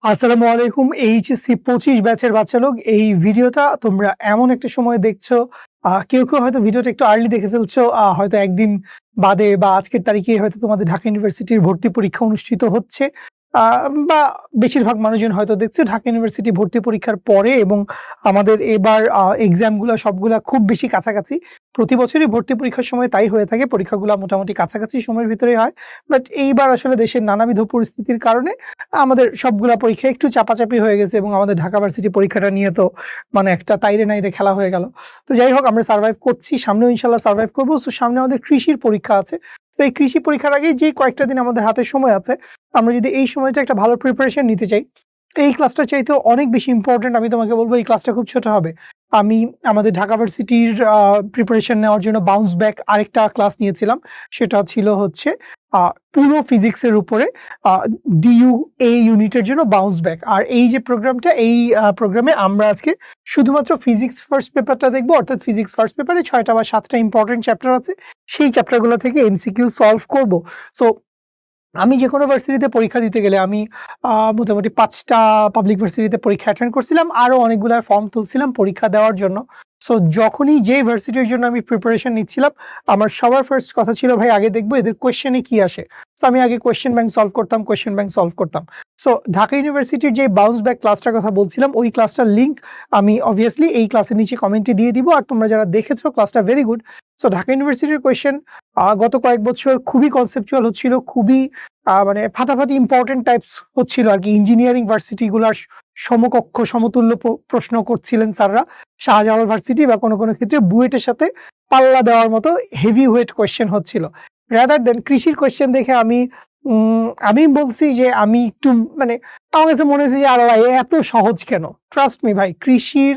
আসসালামু আলাইকুম। এইচএসসি 25 ব্যাচের বাচ্চা লোক, এই ভিডিওটা তোমরা এমন একটা সময় দেখছো, কেউ হয়তো ভিডিওটা একটু আর্লি দেখে ফেলছো। হয়তো একদিন বাদে বা আজকের তারিখে হয়তো তোমাদের ঢাকা ইউনিভার্সিটির ভর্তি পরীক্ষা অনুষ্ঠিত হচ্ছে। বা বেশিরভাগ মানুষজন হয়তো দেখছে ঢাকা ইউনিভার্সিটি ভর্তি পরীক্ষার পরে, এবং আমাদের এবার এক্সামগুলা সবগুলা খুব বেশি কাছাকাছি। প্রতি বছরই ভর্তি পরীক্ষার সময় তাই হয়ে থাকে, পরীক্ষাগুলা মোটামুটি কাছাকাছি সময়ের ভিতরেই হয়। বাট এইবার আসলে দেশের নানাবিধ পরিস্থিতির কারণে আমাদের সবগুলা পরীক্ষা একটু চাপাচাপি হয়ে গেছে, এবং আমাদের ঢাকা ভার্সিটি পরীক্ষাটা নিয়ে তো মানে একটা তাইরে নাইরে খেলা হয়ে গেল। তো যাই হোক, আমরা সার্ভাইভ করছি, সামনেও ইনশাল্লাহ সার্ভাইভ করবো। সো সামনে আমাদের কৃষির পরীক্ষা আছে। তো এই কৃষি পরীক্ষার আগেই যে কয়েকটা দিন আমাদের হাতে সময় আছে, আমরা যদি এই সময়টা একটা ভালো প্রিপারেশন নিতে চাই, এই ক্লাসটা চাইতেও অনেক বেশি ইম্পর্টেন্ট। আমি তোমাকে বলবো এই ক্লাসটা খুব ছোট হবে। আমি আমাদের ঢাকা ভার্সিটির প্রিপারেশন নেওয়ার জন্য বাউন্স ব্যাক আরেকটা ক্লাস নিয়েছিলাম। সেটা ছিল হচ্ছে পুরো ফিজিক্সের উপরে ডিইউ এ ইউনিটের জন্য বাউন্স ব্যাক। আর এই যে প্রোগ্রামটা, এই প্রোগ্রামে আমরা আজকে শুধুমাত্র ফিজিক্স ফার্স্ট পেপারটা দেখবো। অর্থাৎ ফিজিক্স ফার্স্ট পেপারে 6টা বা 7টা ইম্পর্টেন্ট চ্যাপ্টার আছে, সেই চ্যাপ্টারগুলো থেকে এমসিকিউ সলভ করব। সো আমি যেকোনো ভার্সিটিতে পরীক্ষা দিতে গেলে আমি মোটামুটি 5টা পাবলিক ভার্সিটিতে পরীক্ষা অ্যাটেন্ড করছিলাম, আরো অনেকগুলা ফর্ম তুলছিলাম পরীক্ষা দেওয়ার জন্য। সো যখনই যেই ভার্সিটির জন্য আমি প্রিপারেশন নিচ্ছিলাম, আমার সবার ফার্স্ট কথা ছিল, ভাই আগে দেখবো এদের কোয়েশ্চেনে কি আসে। তো আমি আগে কোয়েশ্চেন ব্যাংক সলভ করতাম। সো ঢাকা ইউনিভার্সিটির যে বাউন্স ব্যাক ক্লাসটার কথা বলছিলাম, ওই ক্লাসটার লিঙ্ক আমি অবভিয়াসলি এই ক্লাসের নিচে কমেন্টে দিয়ে দিব। আর তোমরা যারা দেখেছো, ক্লাসটা ভেরি গুড। সো ঢাকা ইউনিভার্সিটির কোয়েশ্চেন গত কয়েক বছর খুবই কনসেপচুয়াল হচ্ছিল, খুবই মানে ফাটাফাটি ইম্পর্টেন্ট টাইপস হচ্ছিল আর কি। ইঞ্জিনিয়ারিং ভার্সিটিগুলার সমকক্ষ সমতুল্য প্রশ্ন করছিলেন স্যাররা। শাহজালাল ভার্সিটি বা কোনো কোনো ক্ষেত্রে বুয়েটের সাথে পাল্লা দেওয়ার মতো হেভি ওয়েট কোয়েশ্চেন হচ্ছিল। রাদার দেন কৃষির কোয়েশ্চেন দেখে আমি বলছি যে আমি একটু মানে আমার কাছে মনে হয়েছে যে আরে ভাই এত সহজ কেন। ট্রাস্ট মি ভাই, কৃষির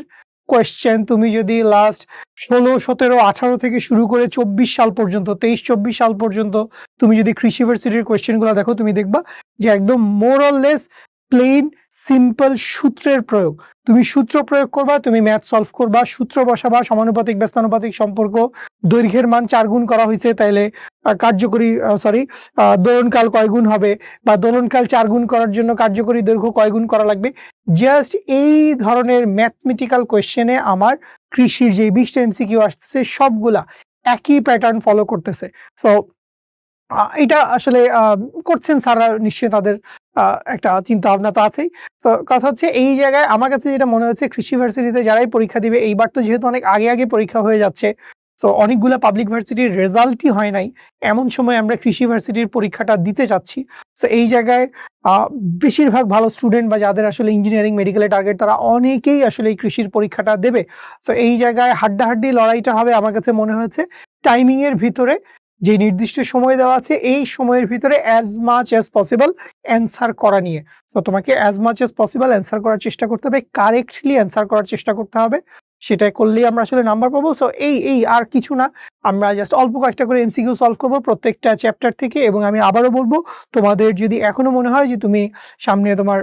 কোয়েশ্চেন তুমি যদি লাস্ট 16, 17, 18 থেকে শুরু করে 24 সাল পর্যন্ত, 23-24 সাল পর্যন্ত তুমি যদি কৃষি ভার্সিটির কোয়েশ্চেন গুলো দেখো, তুমি দেখবা যে একদম more or less plain simple সূত্রের প্রয়োগ। তুমি সূত্র প্রয়োগ করবা, তুমি ম্যাথ সলভ করবা, সূত্র বসাবা, সমানুপাতিক ব্যস্তানুপাতিক সম্পর্ক, দৈর্ঘ্যের মান 4 গুণ করা হয়েছে তাইলে কার্যকরী দোলনকাল কয় গুণ হবে, বা দোলনকাল 4 গুণ করার জন্য কার্যকরী দৈর্ঘ্য কয় গুণ করা লাগবে। জাস্ট এই ধরনের ম্যাথমেটিক্যাল কোয়েশ্চেনে আমার কৃষির যে 20টা এমসিকিউ আসতেছে, সবগুলা একই প্যাটার্ন ফলো করতেছে। সো এটা আসলে করছেন স্যাররা, নিশ্চয়ই তাদের একটা চিন্তা ভাবনা তো আছেই। তো কথা হচ্ছে, এই জায়গায় আমার কাছে যেটা মনে হচ্ছে, কৃষি ভার্সিটিতে যারাই পরীক্ষা দিবে, এইবার তো যেহেতু অনেক আগে পরীক্ষা হয়ে যাচ্ছে, তো অনেকগুলা পাবলিক ভার্সিটির রেজাল্টই হয় নাই, এমন সময় আমরা কৃষি ভার্সিটির পরীক্ষাটা দিতে চাচ্ছি। তো এই জায়গায় বেশিরভাগ ভালো স্টুডেন্ট বা যাদের আসলে ইঞ্জিনিয়ারিং মেডিকেলের টার্গেট, তারা অনেকেই আসলে এই কৃষির পরীক্ষাটা দেবে। তো এই জায়গায় হাড্ডাহাড্ডি লড়াইটা হবে আমার কাছে মনে হয়েছে টাইমিং এর ভিতরে। যে নির্দিষ্ট সময় দেওয়া আছে, এই সময়ের ভিতরে as much as possible answer করা নিয়ে। তো তোমাকে as much as possible answer করার চেষ্টা করতে হবে, কারেক্টলি অ্যান্সার করার চেষ্টা করতে হবে। সেটাই করলেই আমরা আসলে নাম্বার পাবো। সো এই আর কিছু না, আমরা জাস্ট অল্প কয়েকটা করে এমসিকিউ সলভ করবো প্রত্যেকটা চ্যাপ্টার থেকে। এবং আমি আবারও বলবো, তোমাদের যদি এখনো মনে হয় যে তুমি সামনে তোমার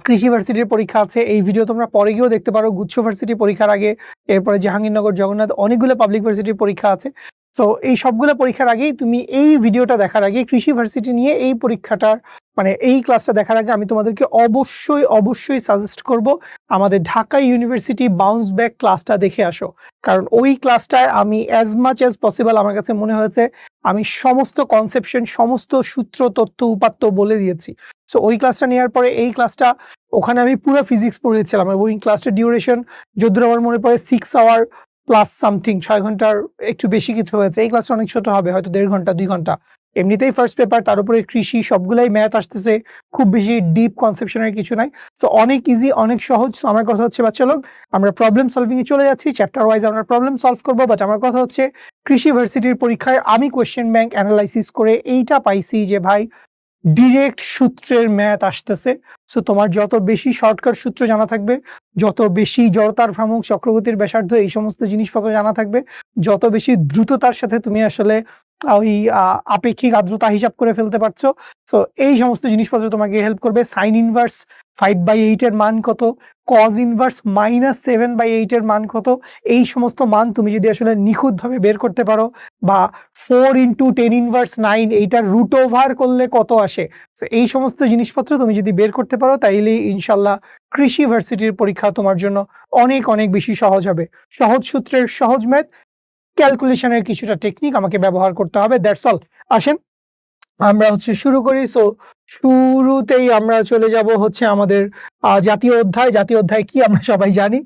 কৃষি ভার্সিটির পরীক্ষা আছে, এই ভিডিও তোমরা পরে গিয়েও দেখতে পারো। গুচ্ছ ভার্সিটি পরীক্ষার আগে, এরপরে জাহাঙ্গীরনগর, জগন্নাথ, অনেকগুলো পাবলিক ভার্সিটির পরীক্ষা আছে। তো এই সবগুলো পরীক্ষার আগেই তুমি এই ভিডিওটা দেখার আগে, কৃষি ভার্সিটি নিয়ে এই পরীক্ষাটার মানে এই ক্লাসটা দেখার আগে, আমি তোমাদেরকে অবশ্যই সাজেস্ট করব আমাদের ঢাকা ইউনিভার্সিটি বাউন্স ব্যাক ক্লাসটা দেখে আসো। কারণ ওই ক্লাসটায় আমি অ্যাজ মাচ অ্যাজ পসিবল, আমার কাছে মনে হয়েছে আমি সমস্ত কনসেপশন, সমস্ত সূত্র, তথ্য, উপাত্ত বলে দিয়েছি। সো ওই ক্লাসটা নেওয়ার পরে এই ক্লাসটা, ওখানে আমি পুরো ফিজিক্স পড়িয়েছিলাম, এবং ওই ক্লাসটার ডিউরেশন যদ্দূর আমার মনে পড়ে 6 আওয়ার প্লাস সামথিং, 6 ঘন্টার একটু বেশি কিছু হয়েছে। এই ক্লাসটা অনেক ছোট হবে, হয়তো 1.5 ঘন্টা 2 ঘন্টা। এমনিতেই ফার্স্ট পেপার, তার উপরে কৃষি, সবগুলাই ম্যাথ আসতেছে, খুব বেশি ডিপ কনসেপশনের কিছু নাই। সো অনেক ইজি, অনেক সহজ। আমার কথা হচ্ছে বাচ্চা লোক, আমরা প্রবলেম সলভিং এ চলে যাচ্ছি, চ্যাপ্টার ওয়াইজ আমরা প্রবলেম সলভ করবো। বাট আমার কথা হচ্ছে, কৃষি ভার্সিটির পরীক্ষায় আমি কোয়েশ্চেন ব্যাংক অ্যানালাইসিস করে এইটা পাইছি যে ভাই, ডিরেক্ট সূত্রের ম্যাথ আসতেছে। সো তোমার যত বেশি শর্টকাট সূত্র জানা থাকবে, যত বেশি জড়তার ভ্রামক, চক্রগতির ব্যাসার্ধ, এই সমস্ত জিনিসপত্র জানা থাকবে, যত বেশি দ্রুততার সাথে তুমি আসলে ওই আপেক্ষিক আর্দ্রতা হিসাব করে ফেলতে পারছো, সো এই সমস্ত জিনিসপত্র তোমাকে হেল্প করবে। সাইন ইনভার্স 5/8 এর মান কত, cos ইনভার্স -7/8 এর মান কত? এই সমস্ত মান তুমি যদি আসলে নিখুঁতভাবে বের করতে পারো, বা 4 × 10 ইনভার্স 9 এইটার রুট ওভার করলে কত আসে, সো এই সমস্ত জিনিসপত্র তুমি যদি বের করতে পারো তাইলেই ইনশাল্লাহ কৃষি ভার্সিটির পরীক্ষা তোমার জন্য অনেক অনেক বেশি সহজ হবে। সহজ সূত্রের সহজ ম্যাথ, ক্যালকুলেশনের কিছুটা টেকনিক আমাকে ব্যবহার করতে হবে, দ্যাটস অল। আসেন আমরা শুরু করি। সো শুরুতেই আমরা চলে যাব আমাদের জাতীয় অধ্যায়। জাতীয় অধ্যায় কি আমরা সবাই জানি,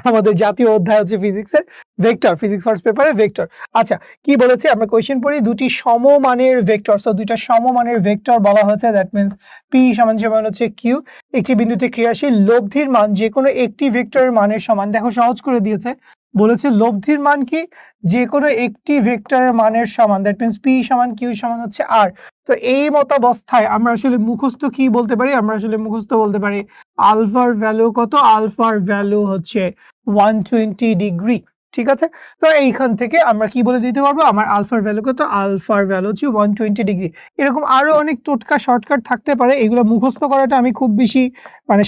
আমাদের জাতীয় অধ্যায় হচ্ছে ফিজিক্সের ভেক্টর, ফিজিক্স ফার্স্ট পেপারে ভেক্টর। আচ্ছা, কি বলেছে আমরা কোয়েশ্চেন পড়ি, দুটি সমমানের ভেক্টর। সো দুইটা সমমানের ভেক্টর বলা হয়েছে, দ্যাট মিন্স পি সমান সমান কিউ। একটি বিন্দুতে ক্রিয়াশীল লব্ধির মান যে কোনো একটি ভেক্টরের মানের সমান। দেখো সহজ করে দিয়েছে, বলেছে লব্ধির মান কি, যে কোনো একটি ভেক্টরের মানের সমান, দ্যাট মিন্স পি সমান কিউ সমান আর। তো এই মতাবস্থায় আমরা আসলে মুখস্থ কি বলতে পারি, আমরা আসলে মুখস্থ বলতে পারি আলফার ভ্যালু কত, আলফার ভ্যালু 120 ডিগ্রি। ঠিক আছে, তো এইখান থেকে আমরা কি বলে দিতে পারবো, আমার আলফার ভ্যালু কত, আলফার ভ্যালু 120 ডিগ্রি। এরকম আরো অনেক টোটকা শর্টকাট থাকতে পারে, এগুলো মুখস্থ করাটা আমি খুব বেশি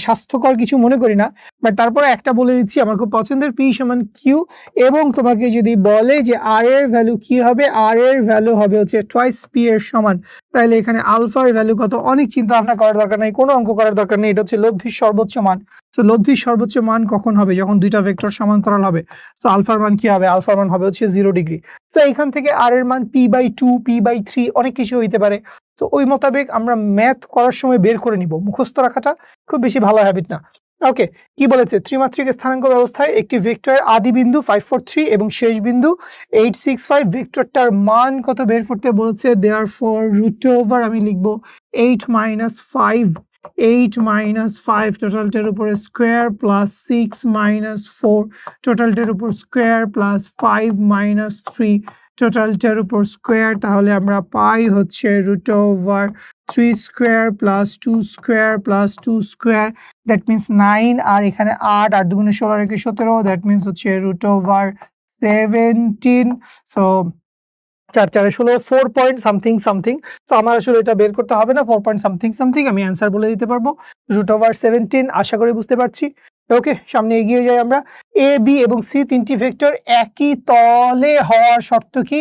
স্বাস্থ্যকর কিছু মনে করি না, বাট তারপরে একটা বলে দিচ্ছি আমার খুব পছন্দের, পি সমান কিউ, এবং তোমাকে যদি বলে যে আর এর ভ্যালু কি হবে, আর এর ভ্যালু হবে টুয়াইস পি এর সমান, তাহলে এখানে আলফার ভ্যালু কত, অনেক চিন্তা ভাবনা করার দরকার নেই, কোনো অঙ্ক করার দরকার নেই, এটা লব্ধির সর্বোচ্চ মান। তো লব্ধির সর্বোচ্চ মান কখন হবে, যখন দুইটা ভেক্টর সমান্তরাল হবে। তো আলফার মান কি হবে, আলফার মান হবে 0 ডিগ্রি। তো এখান থেকে আর এর মান p/2 p/3 অনেক কিছু হইতে পারে। তো ওই মোতাবেক আমরা ম্যাথ করার সময় বের করে নিব, মুখস্থ রাখাটা খুব বেশি ভালো হ্যাবিট না। ওকে, কি বলেছে, ত্রিমাত্রিক স্থানাঙ্ক ব্যবস্থায় একটি ভেক্টরের আদি বিন্দু 543 এবং শেষ বিন্দু 865, ভেক্টরটার মান কত বের করতে বলেছে। দেয়ারফর রুট ওভার আমি লিখবো 8 - 5, 8 - 5 টোটালটার উপরে স্কোয়ার প্লাস 6 - 4 টোটালটার উপর স্কোয়ার প্লাস 5 - 3 টোটালটার উপর স্কোয়ার, তাহলে আমরা পাই root over 3 square plus 2 square plus 2 square, that means 9, আর এখানে 8, 8 দুগুণে 16 আর 17, দ্যাট মিন্স root over 17। So 4 4 16, 4 point something something. তো আমার আসলে এটা বের করতে হবে না, 4 পয়েন্ট সামথিং সামথিং আমি অ্যান্সার বলে দিতে পারবো, রুট ওভার 17। আশা করি বুঝতে পারছি। ওকে, সামনে এগিয়ে যাই আমরা। এ, বি এবং সি তিনটি ভেক্টর একই তলে হওয়ার শর্ত কি,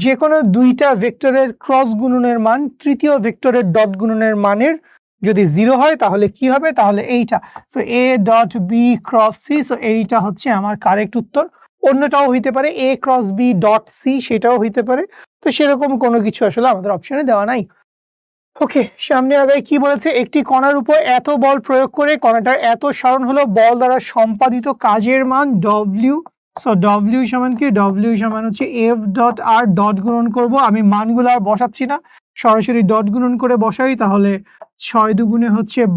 যে কোনো দুইটা ভেক্টরের ক্রস গুণনের মান তৃতীয় ভেক্টরের ডট গুণনের মানের যদি 0 হয় তাহলে কি হবে, তাহলে এইটা। So A dot B cross C, so এইটা আমার কারেক্ট উত্তর। অন্যটাও হইতে পারে A cross B dot C, সেটাও হইতে পারে। তো সেরকম কোনো কিছু আসলে আমাদের অপশনে দেওয়া নাই। ওকে, সামনে আগে কি বলেছে, একটি কণার উপর এত বল প্রয়োগ করে কণাটার এত সরণ হলো বল দ্বারা সম্পাদিত কাজের মান ডব্লিউ। সো ডব্লিউ সমান কি, ডব্লিউ সমান এফ ডট আর, ডট গুণন করব, আমি মানগুলো আর বসাচ্ছি না, সরাসরি ডট গুণন করে বসাই, তাহলে 6 দুগুণে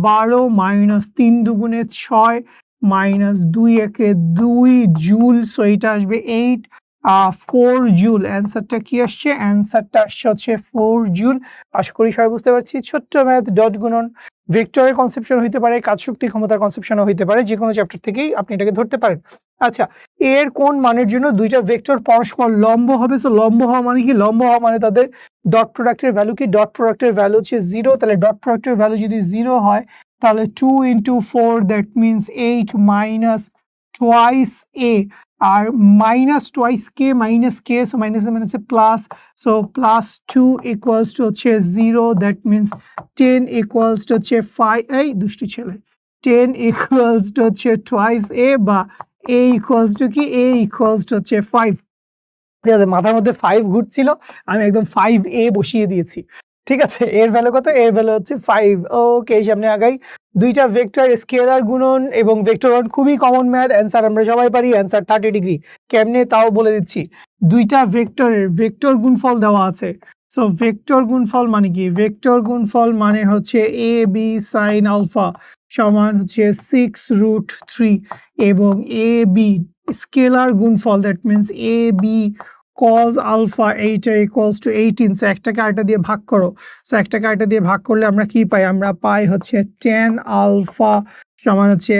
12 মাইনাস 3 দুগুণে 6 মাইনাস 2 একে 2 জুল, সো এটা আসবে 4 জুল। অ্যান্সারটা কি আসছে, অ্যান্সারটা আসছে 4 জুল। আশা করি সবাই বুঝতে পারছি। ছোট্ট ম্যাথ, ডট গুণন, ভেক্টরের কনসেপশন হইতে পারে, কাজ শক্তি ক্ষমতার কনসেপশনও হইতে পারে, যে কোনো চ্যাপ্টার থেকেই আপনি এটাকে ধরতে পারেন। আচ্ছা, এর কোন মানের জন্য দুইটা ভেক্টর পরস্পর লম্ব হবে। সো লম্ব হওয়া মানে কি, লম্ব হওয়া মানে তাদের ডট প্রোডাক্টের ভ্যালু কি, ডট প্রোডাক্টের ভ্যালু 0, তাহলে ডট প্রোডাক্টের ভ্যালু যদি 0 হয় তাহলে 2 × 4, that means 8 minus twice A, আর minus twice K minus K, so মাইনাসে মাইনাসে plus, so plus 2 equals to 0, that means 10 equals to 5, এই দুষ্টু ছেলে, 10 ইকুয়ালস টু টুয়াইস এ, বা এ ইকুয়ালস টু কি, এ ইকুয়ালস টু 5। ঠিক আছে, মাথার মধ্যে 5 ঘুরছিল, আমি একদম 5a বসিয়ে দিয়েছি। ঠিক আছে, এর ভ্যালু কত, এর ভ্যালু 5। ওকে, সামনে আগাই। দুইটা ভেক্টর স্কেলার গুণন এবং ভেক্টর গুণন খুবই কমন ম্যাথ, অ্যান্সার আমরা সবাই পারি, অ্যান্সার 30 ডিগ্রি। কেমনে তাও বলে দিচ্ছি, দুইটা ভেক্টরের ভেক্টর গুণফল দেওয়া আছে। তো ভেক্টর গুণফল মানে কি, ভেক্টর গুণফল মানে এ বি সাইন আলফা সমান 6√3, এবং এ বি স্কেলার গুণফল, that means A B cos alpha, এইটা ইকুয়ালস টু 18। সো একটাকে আরেকটা দিয়ে ভাগ করো, সো একটাকে আরেকটা দিয়ে ভাগ করলে আমরা কি পাই, আমরা পাই tan আলফা সমান হচ্ছে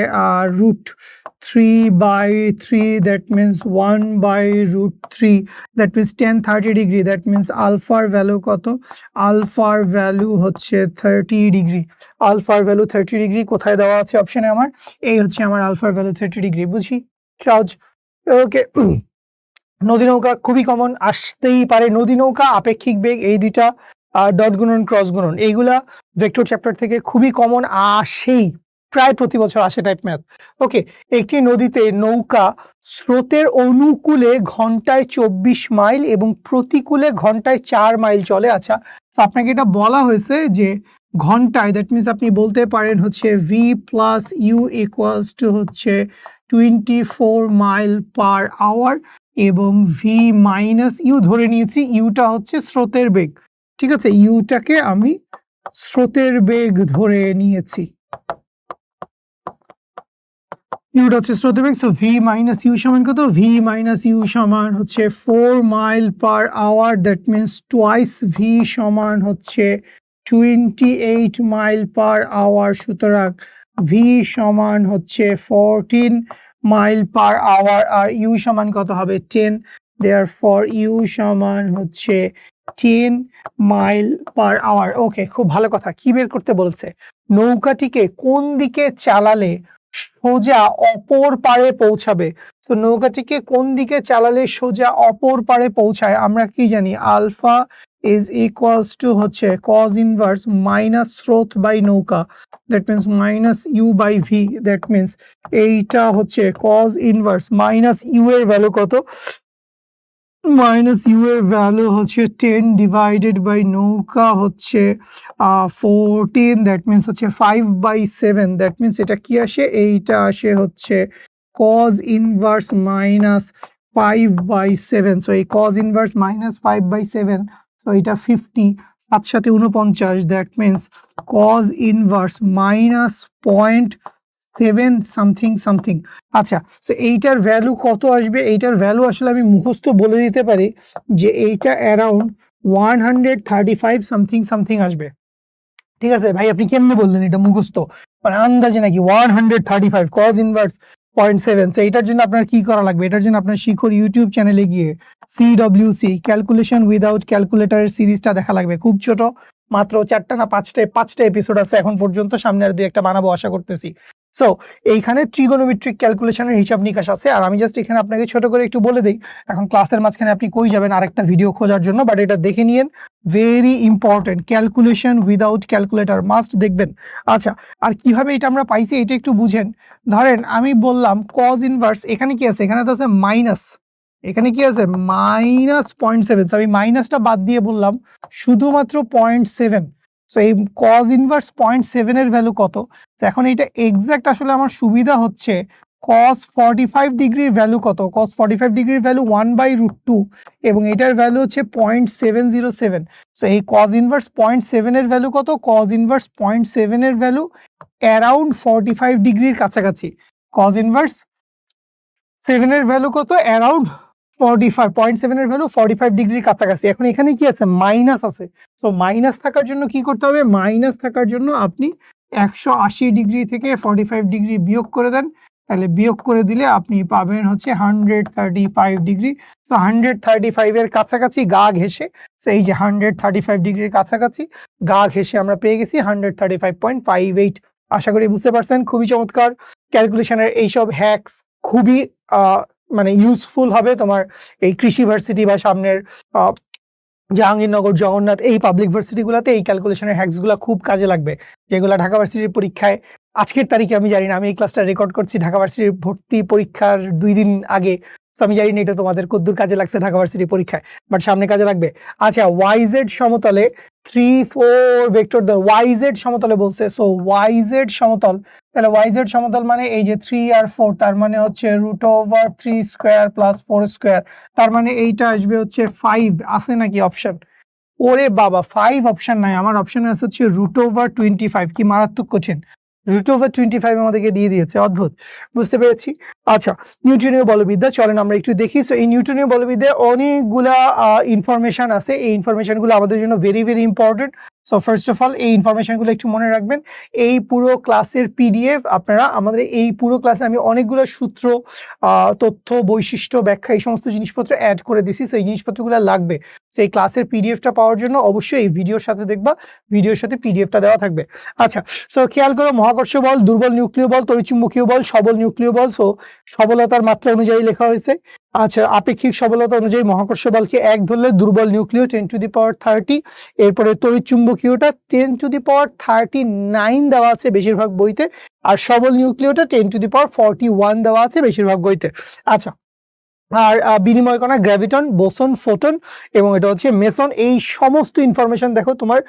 √3/3, that means 1/√3, that means 10-30 degree. That means আলফার ভ্যালু কত? আলফার ভ্যালু হচ্ছে 30 ডিগ্রি। আলফার ভ্যালু 30 ডিগ্রি কোথায় দেওয়া আছে অপশনে আমার? এই হচ্ছে আমার আলফার ভ্যালু 30 ডিগ্রি। বুঝি? সহজ। ওকে। নদী নৌকা খুবই কমন, আসতেই পারে। নদী নৌকা, আপেক্ষিক বেগ, এই দুইটা ডট গুণন, ক্রস গুণন, এইগুলা ভেক্টর চ্যাপ্টার থেকে খুবই কমন, আসেই, প্রায় প্রতি বছর আসে টাইপ ম্যাথ। ওকে, একটি নদীতে নৌকা স্রোতের অনুকূলে ঘন্টায় 24 মাইল এবং প্রতিকূলে ঘন্টায় 4 মাইল চলে। আচ্ছা, তো আপনাকে এটা বলা হয়েছে যে ঘন্টায়, দ্যাট মিনস আপনি বলতে পারেন হচ্ছে v plus U equals to হচ্ছে 24 মাইল পার আওয়ার, এবং ভি মাইনাস ইউ ধরে নিয়েছি, ইউটা হচ্ছে স্রোতের বেগ। ঠিক আছে, ইউটাকে আমি স্রোতের বেগ ধরে নিয়েছি, ইউটা হচ্ছে স্রোতের বেগ। সো ভি মাইনাস ইউ সমান কত? ভি মাইনাস ইউ সমান হচ্ছে 4 mile per hour, that means twice V সমান হচ্ছে 28 মাইল পার আওয়ার। সুতরাং ভি সমান হচ্ছে 14 মাইল পার আওয়ার, আর ইউ সমান কত হবে? 10। দেয়ারফর ইউ সমান হচ্ছে 10 মাইল পার আওয়ার। ওকে, খুব ভালো কথা। কি বের করতে বলছে? নৌকাটিকে কোন দিকে চালালে সোজা অপর পারে পৌঁছাবে? তো নৌকাটিকে কোন দিকে চালালে সোজা অপর পারে পৌঁছায়? আমরা কি জানি? আলফা ইজ ইকুয়ালস টু হচ্ছে কজ ইনভার্স মাইনাস স্রোত বাই নৌকা, that means minus U by V. That means এইটা হচ্ছে কজ ইনভার্স মাইনাস ইউ এর ভ্যালু কত? মাইনাস ইউ এর ভ্যালু হচ্ছে 10 ডিভাইডেড বাই নৌকা হচ্ছে 14, দ্যাট মিনস হচ্ছে 5/7। দ্যাট মিনস এটা কি আসে? এইটা আসে হচ্ছে কজ ইনভার্স মাইনাস 5/7। সো এই কজ ইনভার্স মাইনাস 5/7, সো এটা 50, 7 সাথে 49, that means cause inverse minus 0.7 something something. আচ্ছা, তো এইটার ভ্যালু কত আসবে? এইটার ভ্যালু আসলে আমি মুখস্থ বলে দিতে পারি যে এইটা অ্যারাউন্ড 135 সামথিং সামথিং আসবে। ঠিক আছে ভাই, আপনি কেমনে বললেন এটা মুখস্থ? মানে আন্দাজে নাকি? 135 কজ ইনভার্স 0.7। তো এটার জন্য আপনার কি করা লাগবে? এটার জন্য আপনার শিখর ইউটিউব চ্যানেলে গিয়ে সিডব্লিউসি ক্যালকুলেশন উইদাউট ক্যালকুলেটরের সিরিজটা দেখা লাগবে। খুব ছোট, মাত্র 4টা না 5টা এপিসোড আছে এখন পর্যন্ত, সামনে আর 2-1টা বানাবো আশা করতেছি। সো এইখানে ট্রিগোনোমেট্রিক ক্যালকুলেশনের হিসাব নিকাশ আছে, আর আমি জাস্ট এখানে আপনাকে ছোট করে একটু বলে দিই। এখন ক্লাসের মাঝখানে আপনি কই যাবেন আরেকটা ভিডিও খোঁজার জন্য, বাট এটা দেখে নিয়েন, very important. Calculation without calculator must দেখবেন। আচ্ছা, আর কিভাবে এটা আমরা পাইছি এটা একটু বুঝেন। ধরেন আমি বললাম কজ ইনভার্স, এখানে কি আছে? এখানে তো আছে মাইনাস, এখানে কি আছে? মাইনাস 0.7। আমি মাইনাসটা বাদ দিয়ে বললাম শুধুমাত্র 0.7। সো এই কজ ইনভার্স 0.7 এর ভ্যালু কত? তো এখন এটা এক্সাক্ট আসলে আমার সুবিধা হচ্ছে cos 45 ডিগ্রির ভ্যালু কত? cos 45 ডিগ্রির ভ্যালু 1/√2 এবং এটার ভ্যালু হচ্ছে 0.707। সো এই cos ইনভার্স 0.7 এর ভ্যালু কত? cos ইনভার্স 0.7 এর ভ্যালু অ্যারাউন্ড 45 ডিগ্রির কাছাকাছি। cos ইনভার্স 7 এর ভ্যালু কত? অ্যারাউন্ড 0.7 এর ভ্যালু 45 ডিগ্রির কাছাকাছি। এখন এখানে কি আছে? মাইনাস আছে। সো মাইনাস থাকার জন্য কি করতে হবে? মাইনাস থাকার জন্য আপনি 180 ডিগ্রি থেকে 45 ডিগ্রি বিয়োগ করে দেন, তাহলে বিয়োগ করে দিলে আপনি পাবেন হচ্ছে 135 ডিগ্রি। সো 135 এর কাছাকাছি গা ঘেঁষে, সো এই যে 135 ডিগ্রির কাছাকাছি গা ঘেঁষে আমরা পেয়ে গেছি 135.58। আশা করি বুঝতে পারছেন। খুবই চমৎকার। ক্যালকুলেশনের এইসব হ্যাকস খুবই মানে ইউজফুল হবে তোমার এই কৃষি ভার্সিটি বা সামনের জাহাঙ্গীরনগর, জগন্নাথ, এই পাবলিক ভার্সিটিগুলোতে এই ক্যালকুলেশনের হ্যাকসগুলো খুব কাজে লাগবে, যেগুলো ঢাকা ভার্সিটির পরীক্ষায় আজকের তারিখে, আমি জানি না, আমি এই ক্লাসটা রেকর্ড করছি ঢাকা ভার্সিটির ভর্তি পরীক্ষার 2 দিন আগে। সো আমি জানি না এটা তোমাদের কদ্দূর কাজে লাগছে ঢাকা ভার্সিটির পরীক্ষায়, বাট সামনে কাজে লাগবে। আচ্ছা, YZ সমতলে 3-4 ভেক্টর ধর, YZ সমতলে বলছে। সো YZ সমতল, তাহলে YZ সমতল মানে এই যে 3 আর 4, তার মানে হচ্ছে √3² + 4², তার মানে এইটা আসবে হচ্ছে 5। আছে নাকি অপশন? ওরে বাবা, 5 অপশন নাই, আমার অপশন আছে হচ্ছে √25। কি মারাত্মক কঠিন। √25 আমাদেরকে দিয়ে দিয়েছে। অদ্ভুত, বুঝতে পেরেছি। আচ্ছা, নিউটনীয় বলবিদ্যা চলেন আমরা একটু দেখি। সো এই নিউটনীয় বলবিদ্যায় অনেকগুলা ইনফরমেশন আছে। এই ইনফরমেশনগুলো আমাদের জন্য very very important. So first of all এই ইনফরমেশনগুলো একটু মনে রাখবেন। এই পুরো ক্লাসের পিডিএফ আপনারা আমাদের এই পুরো ক্লাসে আমি অনেকগুলো সূত্র, তথ্য, বৈশিষ্ট্য, ব্যাখ্যা এই সমস্ত জিনিসপত্র অ্যাড করে দিছি। সো এই জিনিসপত্রগুলো লাগবে। সো এই ক্লাসের পিডিএফটা পাওয়ার জন্য অবশ্যই এই ভিডিওর সাথে দেখবা, ভিডিওর সাথে পিডিএফটা দেওয়া থাকবে। আচ্ছা, সো খেয়াল করো, মহাকর্ষ বল, দুর্বল নিউক্লিয় বল, তড়িৎচুম্বকীয় বল, সবল নিউক্লিয় বল। সো সবলতার মাত্রা অনুযায়ী লেখা হয়েছে। আচ্ছা, আপেক্ষিক সবলতা অনুযায়ী মহাকর্ষ বলকে 1 ধরলে দুর্বল নিউক্লিয় 10⁻30, এরপরে তড়িৎচুম্বকীয়টা 10⁻39 দেওয়া আছে বেশিরভাগ বইতে, আর সবল নিউক্লিয়টা 10⁻41 দেওয়া আছে বেশিরভাগ বইতে। আচ্ছা, আর বিনিময় কণা, গ্র্যাভিটন, বোসন, ফোটন এবং এটা হচ্ছে মেসন। এই সমস্ত ইনফরমেশন দেখো তোমার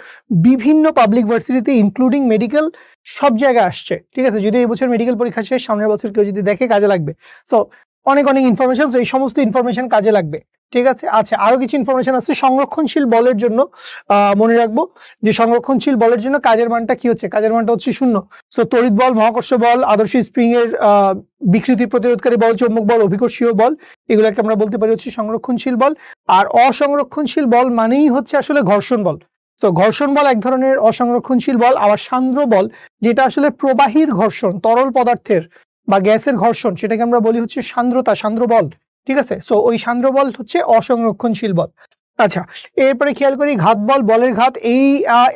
বিভিন্ন পাবলিক ভার্সিটিতে ইনক্লুডিং মেডিকেল সব জায়গায় আসছে। ঠিক আছে, যদি এই বছর মেডিকেল পরীক্ষা শেষ, সামনের বছর কেউ যদি দেখে কাজে লাগবে। সো অনেক অনেক ইনফরমেশন, এই সমস্ত ইনফরমেশন কাজে লাগবে। ঠিক আছে। আচ্ছা, আরো কিছু ইনফরমেশন আছে সংরক্ষণশীল বলের জন্য। মনে রাখবো যে সংরক্ষণশীল বলের জন্য কাজের মানটা কি হচ্ছে, কাজের মানটা হচ্ছে 0। সো তড়িৎ বল, মহাকর্ষ বল, আদর্শ স্প্রিং এর বিকৃতি প্রতিরোধকারী বল, চৌম্বক বল, অভিকর্ষীয় বল, এগুলোকে আমরা বলতে পারি হচ্ছে সংরক্ষণশীল বল। আর অসংরক্ষণশীল বল মানেই হচ্ছে আসলে ঘর্ষণ বল। তো ঘর্ষণ বল এক ধরনের অসংরক্ষণশীল বল। আবার সান্দ্র বল, যেটা আসলে প্রবাহীর ঘর্ষণ, তরল পদার্থের বা গ্যাসের ঘর্ষণ, সেটাকে আমরা বলি হচ্ছে সান্দ্রতা, সান্দ্র বল। ঠিক আছে, সো ওই সান্দ্র বল হচ্ছে অসংরক্ষণশীল বল। আচ্ছা, এরপরে খেয়াল করি ঘাত বল, বলের ঘাত।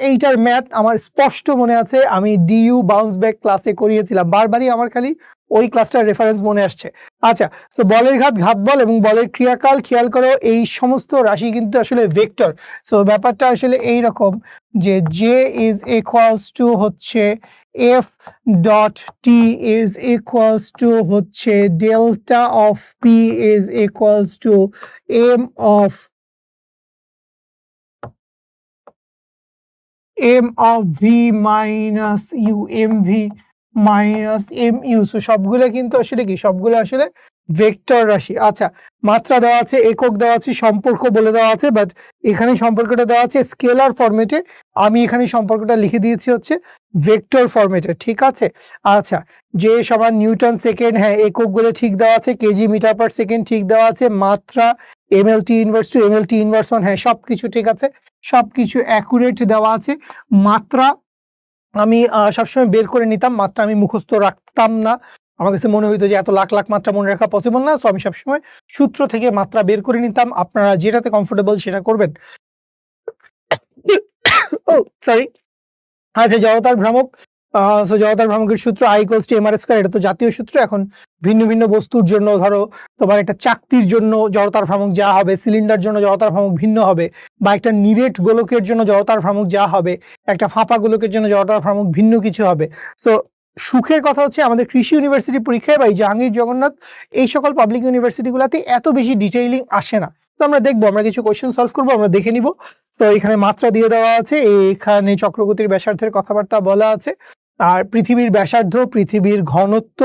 এইটার ম্যাথ আমার স্পষ্ট মনে আছে, আমি ডিইউ বাউন্স ব্যাক ক্লাসে করিয়েছিলাম, বারবারই আমার খালি ওই ক্লাসটার রেফারেন্স মনে আসছে। আচ্ছা, সো বলের ঘাত, ঘাত বল এবং বলের ক্রিয়াকাল। খেয়াল করো এই সমস্ত রাশি কিন্তু আসলে ভেক্টর। সো ব্যাপারটা আসলে এই রকম যে জে ইজ ইকুয়ালস টু হচ্ছে F dot T is equals to হচ্ছে delta of P is equals to M of V minus U, M V minus M U. So সবগুলো কিন্তু আসলে কি, সবগুলো আসলে ভেক্টর রাশি। আচ্ছা, মাত্রা দেওয়া আছে, একক দেওয়া আছে, সম্পর্ক বলে দেওয়া আছে, বাট এখানে সম্পর্কটা দেওয়া আছে স্কেলার ফরম্যাটে, আমি এখানে সম্পর্কটা লিখে দিয়েছি হচ্ছে ভেক্টর ফরম্যাটে। ঠিক আছে। আচ্ছা, যে সমান নিউটন সেকেন্ড, হ্যাঁ এককগুলো ঠিক দেওয়া আছে, কেজি মিটার পার সেকেন্ড ঠিক দেওয়া আছে, মাত্রা MLT inverse two MLT inverse 1, হ্যাঁ সবকিছু ঠিক আছে, সবকিছু অ্যাকুরেট দেওয়া আছে। মাত্রা আমি সবসময় বের করে নিতাম, মাত্রা আমি মুখস্থ রাখতাম না, আমার কাছে মনে হইতো যে এত লাখ লাখ মাত্রা মনে রাখা পসিবল না। সো আমি সবসময় সূত্র থেকে মাত্রা বের করে নিতাম। আপনারা যেটাতে কমফোর্টেবল সেটা করবেন। ও সরি। আচ্ছা, জড়তার ভ্রামক। সো জড়তার ভ্রামকের সূত্র I = mr², এটা তো জাতীয় সূত্র। এখন ভিন্ন ভিন্ন বস্তুর জন্য, ধরো তোমার একটা চাকতির জন্য জড়তার ভ্রামক যা হবে, সিলিন্ডার জন্য জড়তার ভ্রামক ভিন্ন হবে, বা একটা নিরেট গোলকের জন্য জড়তার ভ্রামক যা হবে, একটা ফাঁপা গোলকের জন্য জড়তার ভ্রামক ভিন্ন কিছু হবে। সো সুখের কথা হচ্ছে আমাদের কৃষি ইউনিভার্সিটি পরীক্ষায় বা জাহাঙ্গীর, জগন্নাথ, এই সকল পাবলিক ইউনিভার্সিটিগুলোতে এত বেশি ডিটেইলিং আসে না। তো আমরা দেখবো, আমরা কিছু কোয়েশ্চেন সলভ করবো, আমরা দেখে নিব। তো এখানে মাত্রা দিয়ে দেওয়া আছে, এখানে চক্রগতির ব্যাসার্ধের কথাবার্তা বলা আছে, আর পৃথিবীর ব্যাসার্ধ, পৃথিবীর ঘনত্ব,